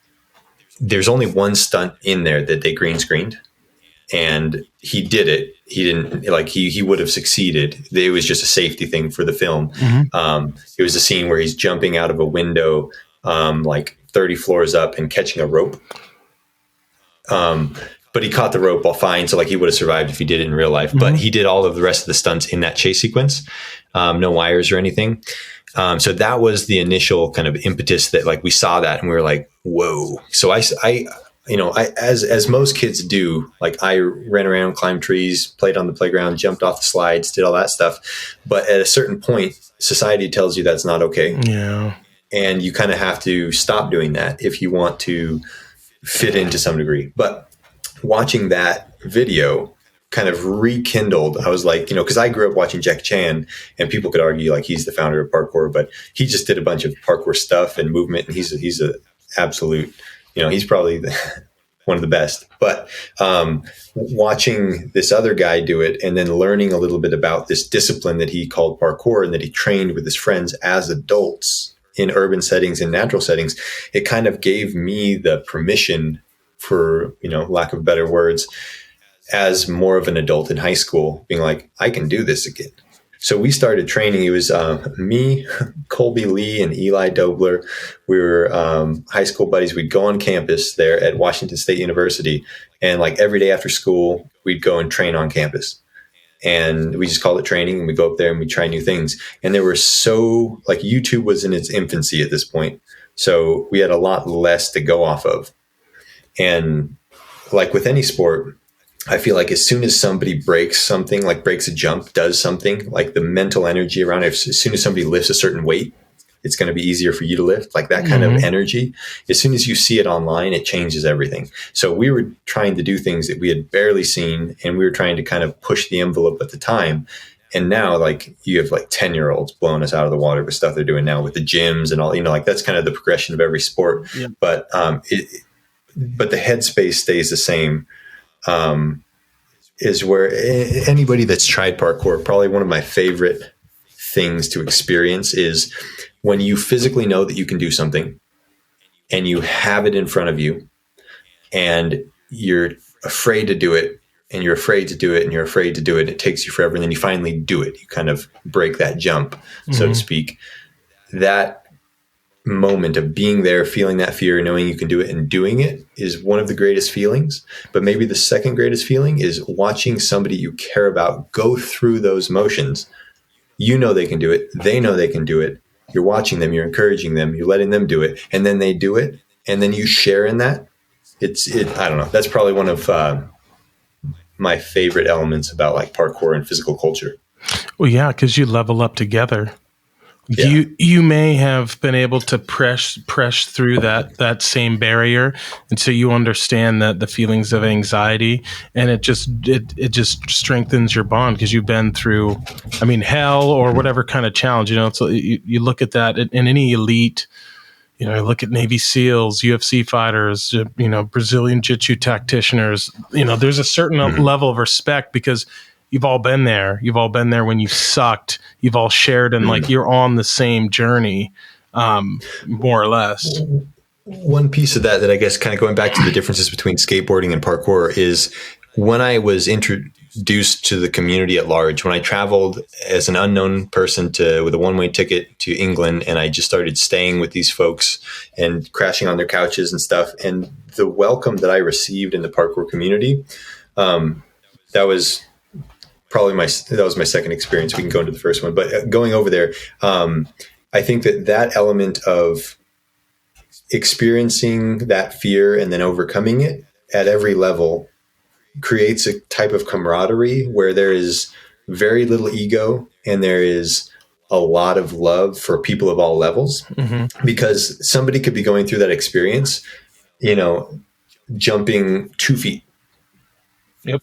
there's only one stunt in there that they green screened. And he did it. He didn't he would have succeeded. It was just a safety thing for the film. It was a scene where he's jumping out of a window, 30 floors up and catching a rope. But he caught the rope all fine. So he would have survived if he did it in real life, but he did all of the rest of the stunts in that chase sequence. No wires or anything. So that was the initial kind of impetus that we saw that and we were like, whoa. So I as most kids do, I ran around, climbed trees, played on the playground, jumped off the slides, did all that stuff. But at a certain point, society tells you that's not okay. Yeah. And you kind of have to stop doing that if you want to fit into some degree. But watching that video kind of rekindled, I was like, because I grew up watching Jackie Chan and people could argue he's the founder of parkour, but he just did a bunch of parkour stuff and movement. And he's a absolute, he's probably one of the best. But watching this other guy do it and then learning a little bit about this discipline that he called parkour and that he trained with his friends as adults in urban settings and natural settings, it kind of gave me the permission, for lack of better words, as more of an adult in high school, being like, I can do this again. So we started training. It was me, Colby Lee, and Eli Dobler. We were high school buddies. We'd go on campus there at Washington State University, and every day after school, we'd go and train on campus. And we just called it training, and we go up there and we try new things. And there were YouTube was in its infancy at this point. So we had a lot less to go off of. And with any sport, I feel like as soon as somebody breaks something, breaks a jump, does something, the mental energy around it, as soon as somebody lifts a certain weight, it's going to be easier for you to lift, that kind of energy. As soon as you see it online, it changes everything. So we were trying to do things that we had barely seen, and we were trying to kind of push the envelope at the time. And now, you have 10-year-olds blowing us out of the water with stuff they're doing now with the gyms and all, that's kind of the progression of every sport. Yeah. But the headspace stays the same. Is where anybody that's tried parkour, probably one of my favorite things to experience is when you physically know that you can do something and you have it in front of you and you're afraid to do it and you're afraid to do it and you're afraid to do it. It takes you forever. And then you finally do it. You kind of break that jump, so to speak. That moment of being there, feeling that fear, knowing you can do it and doing it is one of the greatest feelings. But maybe the second greatest feeling is watching somebody you care about go through those motions. You know they can do it. They know they can do it. You're watching them. You're encouraging them. You're letting them do it. And then they do it. And then you share in that. I don't know. That's probably one of my favorite elements about parkour and physical culture. Well, yeah, because you level up together. Yeah. You may have been able to press through that same barrier, and so you understand that the feelings of anxiety, and it just strengthens your bond because you've been through, I mean, hell or whatever kind of challenge. So you look at that in any elite. Look at Navy SEALs, UFC fighters, Brazilian Jiu-Jitsu practitioners. There's a certain level of respect because you've all been there. You've all been there when you sucked. You've all shared and like you're on the same journey, more or less. One piece of that I guess kind of going back to the differences between skateboarding and parkour is when I was introduced to the community at large, when I traveled as an unknown person with a one-way ticket to England, and I just started staying with these folks and crashing on their couches and stuff. And the welcome that I received in the parkour community, that was my second experience. We can go into the first one, but going over there, I think that element of experiencing that fear and then overcoming it at every level creates a type of camaraderie where there is very little ego and there is a lot of love for people of all levels, because somebody could be going through that experience, jumping 2 feet,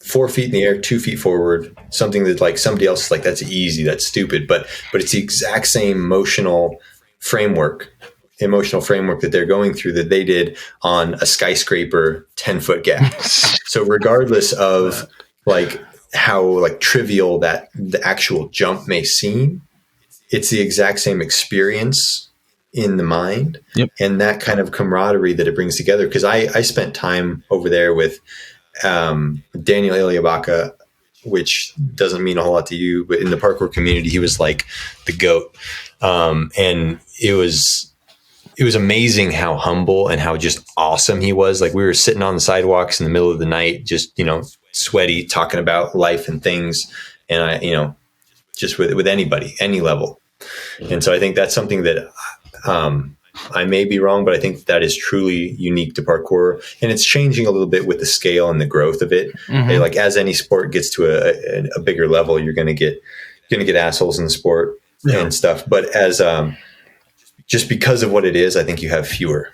4 feet in the air, 2 feet forward, something that like somebody else is like, that's easy, that's stupid. But it's the exact same emotional framework that they're going through that they did on a skyscraper 10-foot gap. So regardless of like how like trivial that the actual jump may seem, it's the exact same experience in the mind. And that kind of camaraderie that it brings together. Because I spent time over there with Daniel Iliabaka, which doesn't mean a whole lot to you, but in the parkour community, he was like the GOAT. And it was amazing how humble and how just awesome he was. Like we were sitting on the sidewalks in the middle of the night, just, sweaty, talking about life and things. And I, just with anybody, any level. And so I think that's something that, I may be wrong, but I think that is truly unique to parkour, and it's changing a little bit with the scale and the growth of it. Like as any sport gets to a bigger level, you're going to get assholes in the sport and stuff. But as, just because of what it is, I think you have fewer.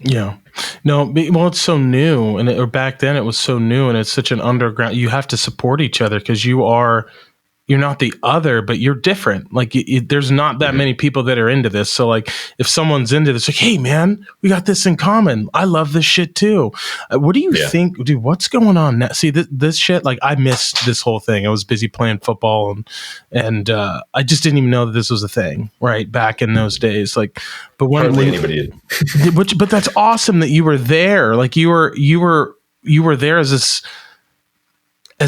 Yeah. No, well, it's so new, or back then it was so new, and it's such an underground. You have to support each other because you're not the other, but you're different. Like there's not that many people that are into this. So like if someone's into this, like, hey man, we got this in common. I love this shit too. What do you think, dude, what's going on now? See this shit, like I missed this whole thing. I was busy playing football and I just didn't even know that this was a thing right back in those days. Like, but when anybody did. but that's awesome that you were there. Like you were there as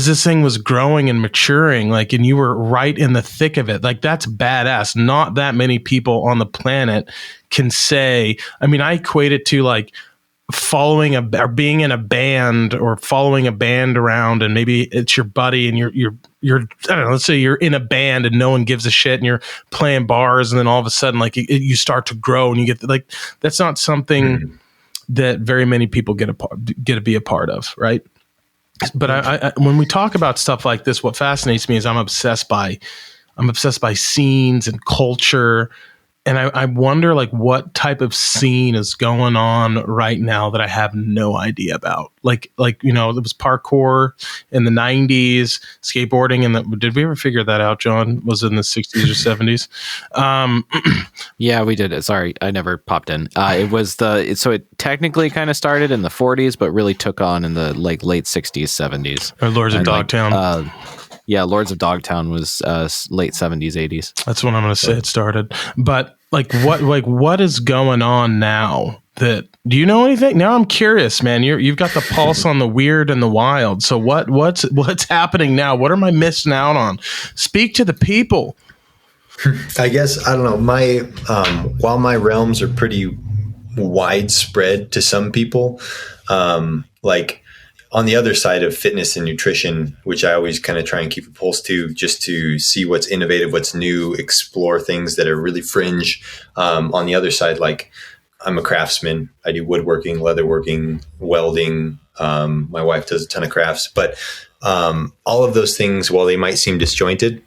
this thing was growing and maturing, like, and you were right in the thick of it. Like, that's badass. Not that many people on the planet can say, I mean, I equate it to like following or being in a band or following a band around, and maybe it's your buddy and you're, I don't know, let's say you're in a band and no one gives a shit and you're playing bars. And then all of a sudden, like you start to grow and you get like, that's not something that very many people get to be a part of. Right. But I when we talk about stuff like this, what fascinates me is I'm obsessed by scenes and culture. And I wonder like what type of scene is going on right now that I have no idea about. Like, there was parkour in the 90s, skateboarding did we ever figure that out, John? Was it in the 60s or 70s? Yeah, we did it. Sorry, I never popped in. So it technically kind of started in the 40s, but really took on in the like late 60s, 70s. Or Lords of Dogtown. Yeah, Lords of Dogtown was late 70s, 80s. That's what I'm going to say it started. But what is going on now? Do you know anything? Now I'm curious, man. You've got the pulse on the weird and the wild. So what's happening now? What am I missing out on? Speak to the people. I guess, I don't know. While my realms are pretty widespread to some people, like on the other side of fitness and nutrition, which I always kind of try and keep a pulse to, just to see what's innovative, what's new, explore things that are really fringe. On the other side, like I'm a craftsman. I do woodworking, leatherworking, welding. My wife does a ton of crafts, but all of those things, while they might seem disjointed,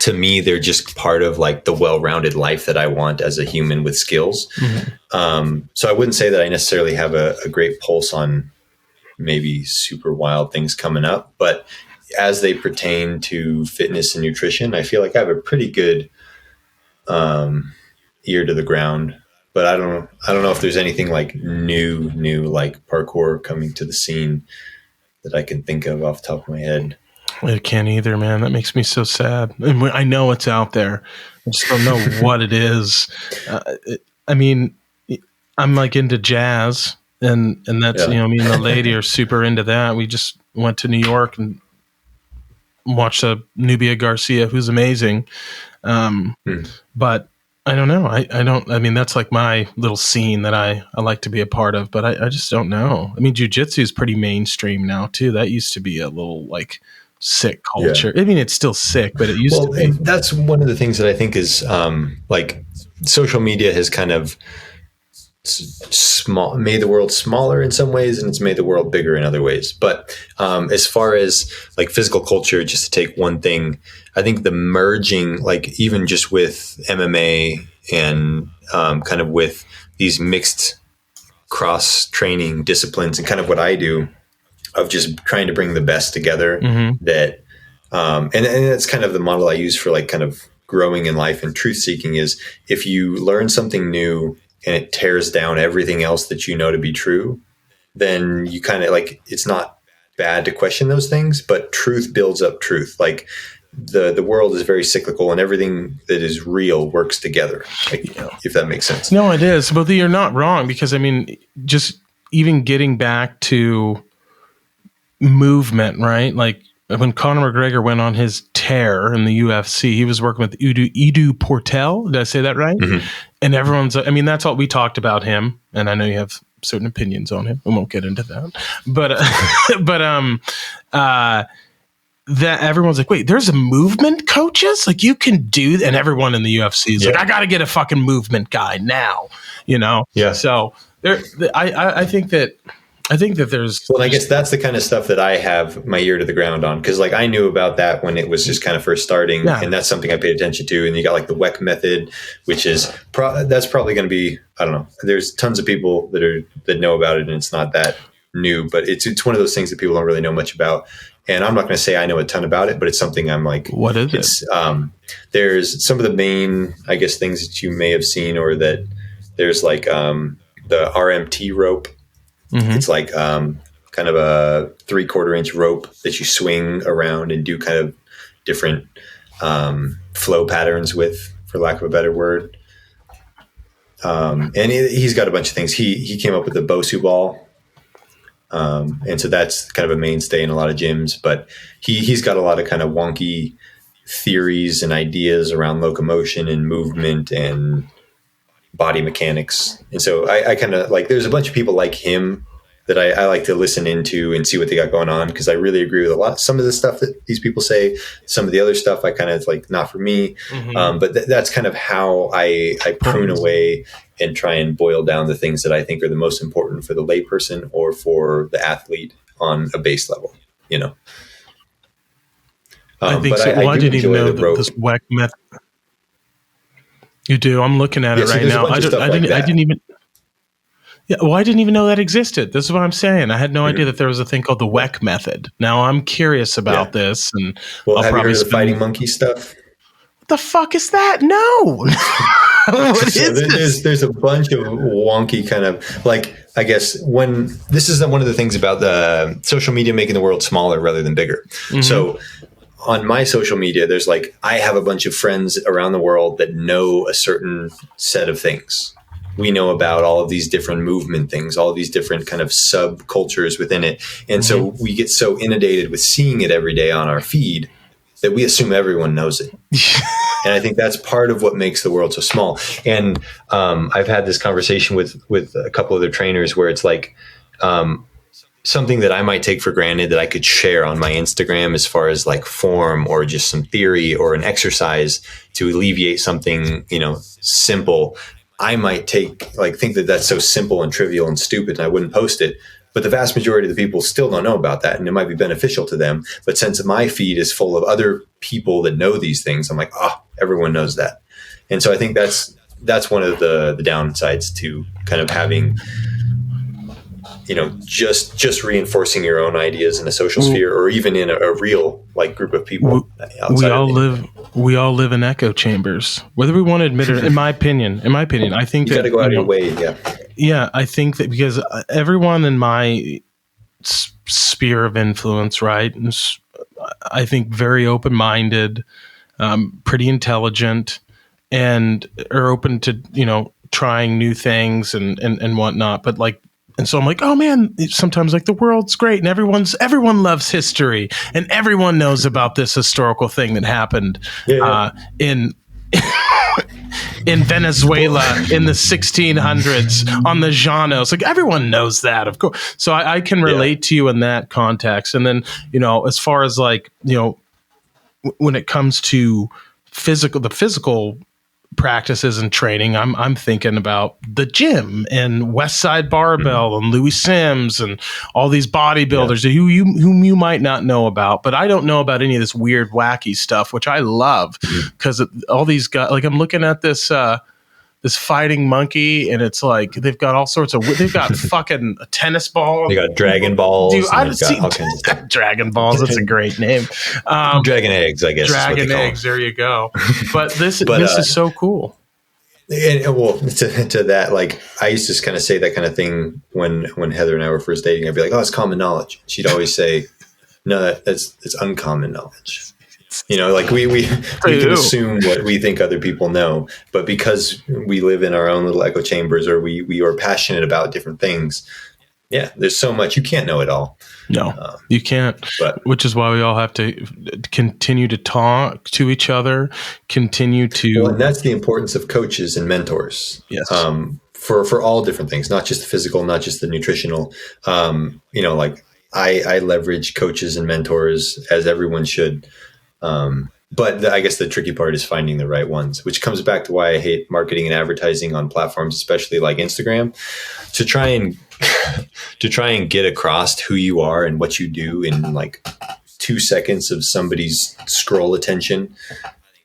to me, they're just part of like the well-rounded life that I want as a human with skills. So I wouldn't say that I necessarily have a great pulse on maybe super wild things coming up, but as they pertain to fitness and nutrition, I feel like I have a pretty good ear to the ground. But I don't know if there's anything like new like parkour coming to the scene that I can think of off the top of my head. I can't either, man. That makes me so sad. And I know it's out there. I just don't know what it is. I mean, I'm like into jazz, and that's, me and the lady are super into that. We just went to New York and watched Nubia Garcia, who's amazing. But I don't know. I mean, that's like my little scene that I like to be a part of, but I just don't know. I mean, Jiu Jitsu is pretty mainstream now too. That used to be a little like sick culture. I mean, it's still sick, but it used to be. That's one of the things that I think is like social media has kind of made the world smaller in some ways, and it's made the world bigger in other ways. But as far as like physical culture, just to take one thing, I think the merging, like even just with MMA and kind of with these mixed cross training disciplines and kind of what I do, of just trying to bring the best together, that and that's kind of the model I use for like kind of growing in life and truth seeking, is if you learn something new and it tears down everything else that you know to be true, then you kind of like, it's not bad to question those things, but truth builds up truth. Like the world is very cyclical, and everything that is real works together, like, if that makes sense. No, it is. But you're not wrong, because I mean, just even getting back to movement, right? Like when Conor McGregor went on his tear in the UFC, he was working with Edu Portel. Did I say that right? And everyone's, I mean, that's all we talked about him. And I know you have certain opinions on him. We won't get into that. But, that everyone's like, wait, there's a movement coaches? Like you can do, and everyone in the UFC is like, I got to get a fucking movement guy now, Yeah. So I think that there's. Well, I guess that's the kind of stuff that I have my ear to the ground on, because like I knew about that when it was just kind of first starting, and that's something I paid attention to. And you got like the WEC method, which is that's probably going to be, I don't know. There's tons of people that know about it, and it's not that new, but it's one of those things that people don't really know much about. And I'm not going to say I know a ton about it, but it's something I'm like, what is it? There's some of the main, I guess, things that you may have seen, or that there's like the RMT rope. It's like kind of a 3/4 inch rope that you swing around and do kind of different flow patterns with, for lack of a better word. And he's got a bunch of things. He came up with the Bosu ball. And so that's kind of a mainstay in a lot of gyms, but he's got a lot of kind of wonky theories and ideas around locomotion and movement and body mechanics. And so I kind of like, there's a bunch of people like him that I like to listen into and see what they got going on, because I really agree with some of the stuff that these people say. Some of the other stuff I kind of like, not for me. But that's kind of how I prune away and try and boil down the things that I think are the most important for the layperson or for the athlete on a base level, I think so. Well, I didn't even know that this WEC method. You do. I'm looking at it right now. I didn't even. Yeah, well, I didn't even know that existed. This is what I'm saying. I had no idea that there was a thing called the WEC method. Now I'm curious about this, and I'll have probably you heard of the fighting monkey stuff. What the fuck is that? No. What is this? There's a bunch of wonky kind of like, I guess this is one of the things about the social media making the world smaller rather than bigger. So on my social media, there's like, I have a bunch of friends around the world that know a certain set of things. We know about all of these different movement things, all of these different kind of subcultures within it. And so we get so inundated with seeing it every day on our feed that we assume everyone knows it. And I think that's part of what makes the world so small. And I've had this conversation with a couple of the trainers where it's like something that I might take for granted that I could share on my Instagram as far as like form or just some theory or an exercise to alleviate something, simple. I might think that that's so simple and trivial and stupid and I wouldn't post it. But the vast majority of the people still don't know about that, and it might be beneficial to them. But since my feed is full of other people that know these things, I'm like, everyone knows that. And so I think that's one of the downsides to kind of having, just reinforcing your own ideas in a social sphere, or even in a real group of people. We all live in echo chambers, whether we want to admit it. In my opinion, I think you got to go out of your way. Yeah, I think that because everyone in my sphere of influence, right, is, I think, very open-minded, pretty intelligent, and are open to trying new things and whatnot. But and so I'm like, oh man, sometimes the world's great and everyone loves history and everyone knows about this historical thing that happened in Venezuela in the 1600s on the Llanos. Everyone knows that, of course. So I can relate to you in that context. And then, as far as when it comes to the physical practices and training, I'm thinking about the gym and West Side Barbell and Louis Sims and all these bodybuilders whom you might not know about, but I don't know about any of this weird, wacky stuff, which I love because all these guys, I'm looking at this fighting monkey, and it's they've got all sorts of, they've got fucking a tennis ball. They got Dragon Balls. Dude, I've seen Dragon Balls. That's a great name. Dragon Eggs, I guess. Dragon Eggs. There you go. But this is so cool. And well, to that, I used to kind of say that kind of thing when Heather and I were first dating. I'd be like, "Oh, it's common knowledge." She'd always say, "No, it's uncommon knowledge." We can assume what we think other people know, but because we live in our own little echo chambers, or we are passionate about different things. Yeah, there's so much you can't know it all. No, you can't. Which is why we all have to continue to talk to each other, continue to. Well, and that's the importance of coaches and mentors. Yes. For all different things, not just the physical, not just the nutritional. I leverage coaches and mentors, as everyone should. But I guess the tricky part is finding the right ones, which comes back to why I hate marketing and advertising on platforms, especially like Instagram, to try and get across who you are and what you do in 2 seconds of somebody's scroll attention.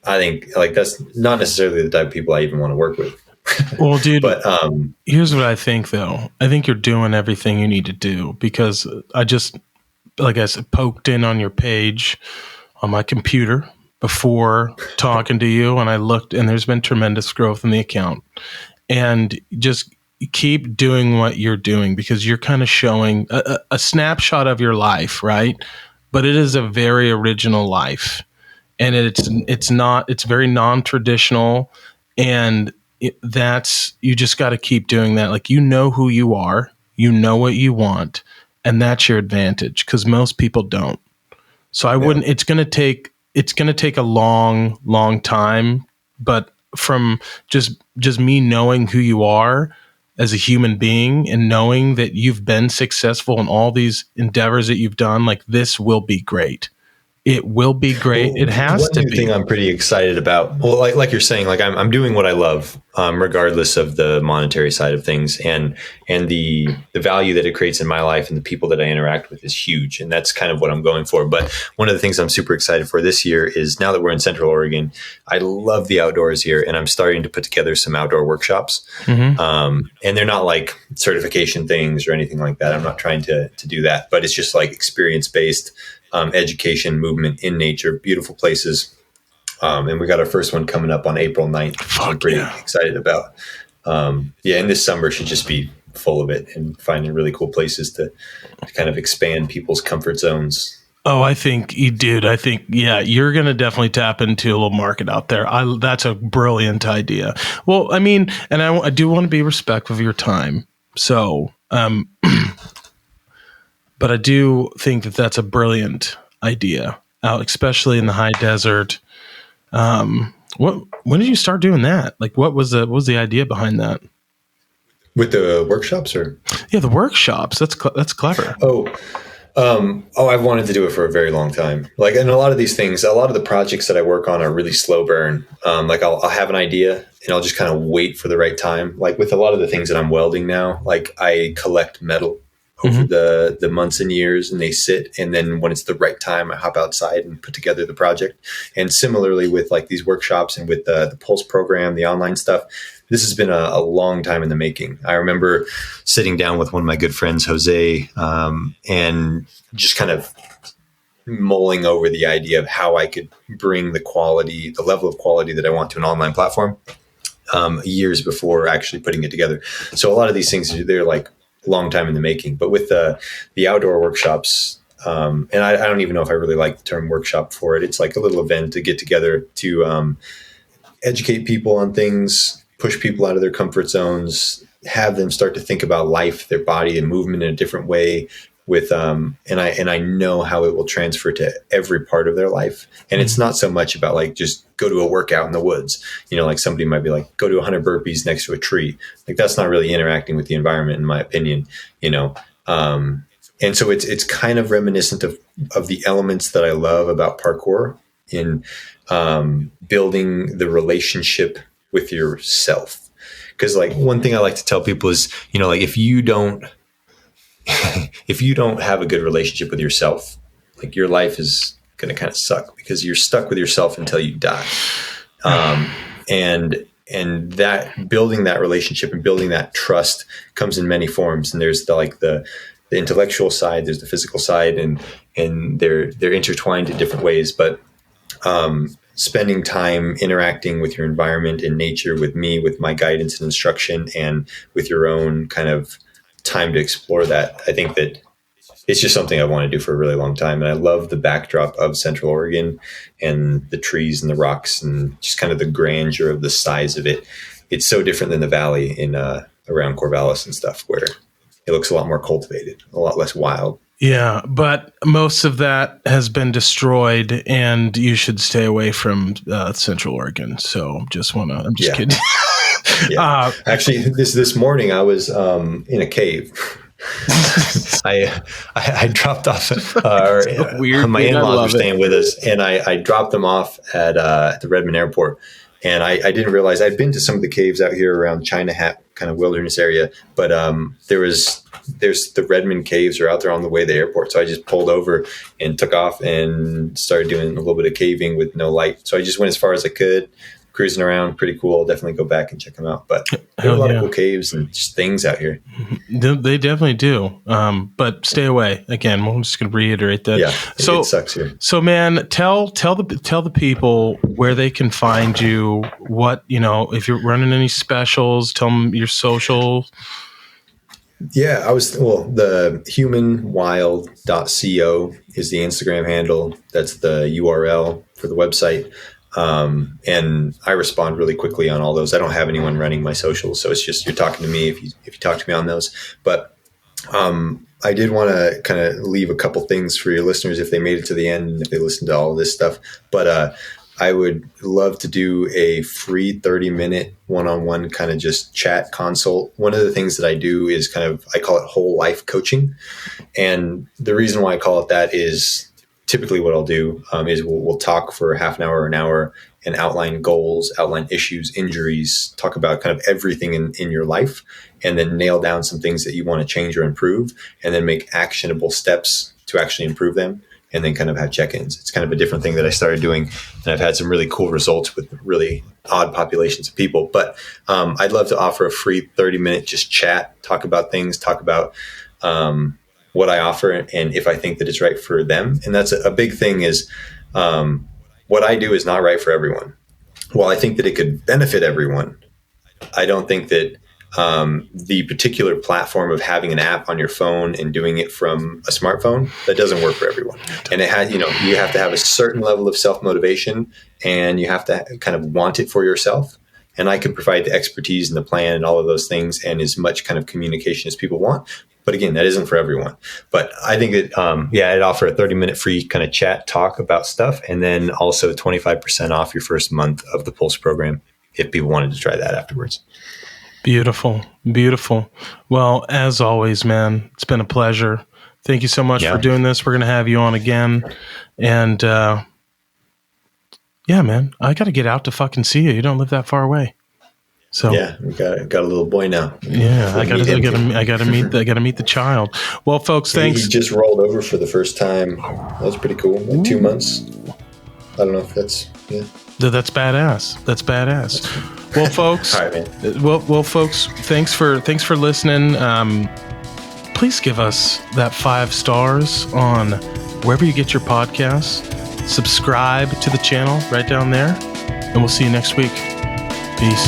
I think that's not necessarily the type of people I even want to work with. Well, dude, but here's what I think though. I think you're doing everything you need to do, because I just, like I said, poked in on your page on my computer before talking to you, and I looked, and there's been tremendous growth in the account. And just keep doing what you're doing, because you're kind of showing a snapshot of your life, right? But it is a very original life, and it's very non-traditional, and you just got to keep doing that. You know who you are, you know what you want, and that's your advantage, because most people don't. So I wouldn't. It's going to take a long, long time. But from just me knowing who you are as a human being, and knowing that you've been successful in all these endeavors that you've done, this will be great. It will be great. It has to be. One thing I'm pretty excited about. Well, like you're saying, I'm doing what I love, regardless of the monetary side of things, and the value that it creates in my life and the people that I interact with is huge, and that's kind of what I'm going for. But one of the things I'm super excited for this year is, now that we're in Central Oregon, I love the outdoors here, and I'm starting to put together some outdoor workshops. Mm-hmm. And they're not certification things or anything like that. I'm not trying to do that, but it's just experience based. Education, movement in nature, beautiful places. And we got our first one coming up on April 9th. I'm pretty excited about. And this summer should just be full of it, and finding really cool places to kind of expand people's comfort zones. Oh, I think you did. I think, you're going to definitely tap into a little market out there. That's a brilliant idea. Well, I mean, and I do want to be respectful of your time. So, but I do think that that's a brilliant idea, especially in the high desert. When did you start doing that? What was the idea behind that? With the workshops, or? Yeah, the workshops. That's clever. I've wanted to do it for a very long time. And a lot of these things, a lot of the projects that I work on are really slow burn. I'll have an idea, and I'll just kind of wait for the right time. With a lot of the things that I'm welding now, I collect metal over the months and years, and they sit. And then when it's the right time, I hop outside and put together the project. And similarly with like these workshops and with the Pulse program, the online stuff, this has been a long time in the making. I remember sitting down with one of my good friends, Jose, and just kind of mulling over the idea of how I could bring the level of quality that I want to an online platform, years before actually putting it together. So a lot of these things, they're like a long time in the making. But with the outdoor workshops, and I don't even know if I really like the term workshop for it. It's like a little event to get together to educate people on things, push people out of their comfort zones, have them start to think about life, their body, and movement in a different way. With and I know how it will transfer to every part of their life. And it's not so much about like just go to a workout in the woods. Like somebody might be like, go to 100 burpees next to a tree. Like that's not really interacting with the environment, in my opinion. And so it's kind of reminiscent of the elements that I love about parkour in building the relationship with yourself. Because like one thing I like to tell people is, like if you don't have a good relationship with yourself, like your life is going to kind of suck, because you're stuck with yourself until you die. And that building that relationship and building that trust comes in many forms. And there's the intellectual side, there's the physical side, and they're intertwined in different ways. But spending time interacting with your environment and nature, with me, with my guidance and instruction, and with your own kind of time to explore that, I think that it's just something I want to do for a really long time. And I love the backdrop of Central Oregon and the trees and the rocks and just kind of the grandeur of the size of it. It's so different than the valley in around Corvallis and stuff, where it looks a lot more cultivated, a lot less wild. Yeah, but most of that has been destroyed, and you should stay away from Central Oregon. So I'm just kidding. Yeah. Actually, this morning I was in a cave. I dropped off. Weird. My in-laws were staying with us, and I dropped them off at the Redmond Airport. And I didn't realize I'd been to some of the caves out here around China Hat kind of wilderness area, but there's the Redmond caves are out there on the way to the airport. So I just pulled over and took off and started doing a little bit of caving with no light. So I just went as far as I could, cruising around. Pretty cool. I'll definitely go back and check them out. But there are a lot of cool caves and just things out here. They definitely do. But stay away. Again, I'm just going to reiterate that. Yeah, so it sucks here. So man, tell the people where they can find you. What, if you're running any specials, tell them your social. Yeah, the humanwild.co is the Instagram handle. That's the URL for the website. And I respond really quickly on all those. I don't have anyone running my socials, so it's just you're talking to me if you talk to me on those. But I did want to kind of leave a couple things for your listeners if they made it to the end and if they listened to all of this stuff. But I would love to do a free 30-minute one-on-one kind of just chat consult. One of the things that I do is I call it whole life coaching. And the reason why I call it that is typically what I'll do is we'll talk for half an hour or an hour and outline goals, outline issues, injuries, talk about kind of everything in your life, and then nail down some things that you want to change or improve, and then make actionable steps to actually improve them, and then kind of have check-ins. It's kind of a different thing that I started doing, and I've had some really cool results with really odd populations of people. But I'd love to offer a free 30-minute just chat, talk about things, talk about what I offer and if I think that it's right for them. And that's a big thing is what I do is not right for everyone. While I think that it could benefit everyone, I don't think that the particular platform of having an app on your phone and doing it from a smartphone, that doesn't work for everyone. And it has, you have to have a certain level of self-motivation, and you have to kind of want it for yourself. And I can provide the expertise and the plan and all of those things and as much kind of communication as people want. But again, that isn't for everyone. But I think that, I'd offer a 30-minute free kind of chat talk about stuff, and then also 25% off your first month of the Pulse program if people wanted to try that afterwards. Beautiful. Beautiful. Well, as always, man, it's been a pleasure. Thank you so much for doing this. We're going to have you on again. And man, I got to get out to fucking see you. You don't live that far away. So yeah, we got a little boy now. Yeah, I gotta meet the child. Well, folks, thanks. He just rolled over for the first time. That was pretty cool. Like 2 months. I don't know if that's That's badass. That's badass. Well, folks. All right, man. Well, folks. Thanks for listening. Please give us that 5 stars on wherever you get your podcasts. Subscribe to the channel right down there, and we'll see you next week. Peace.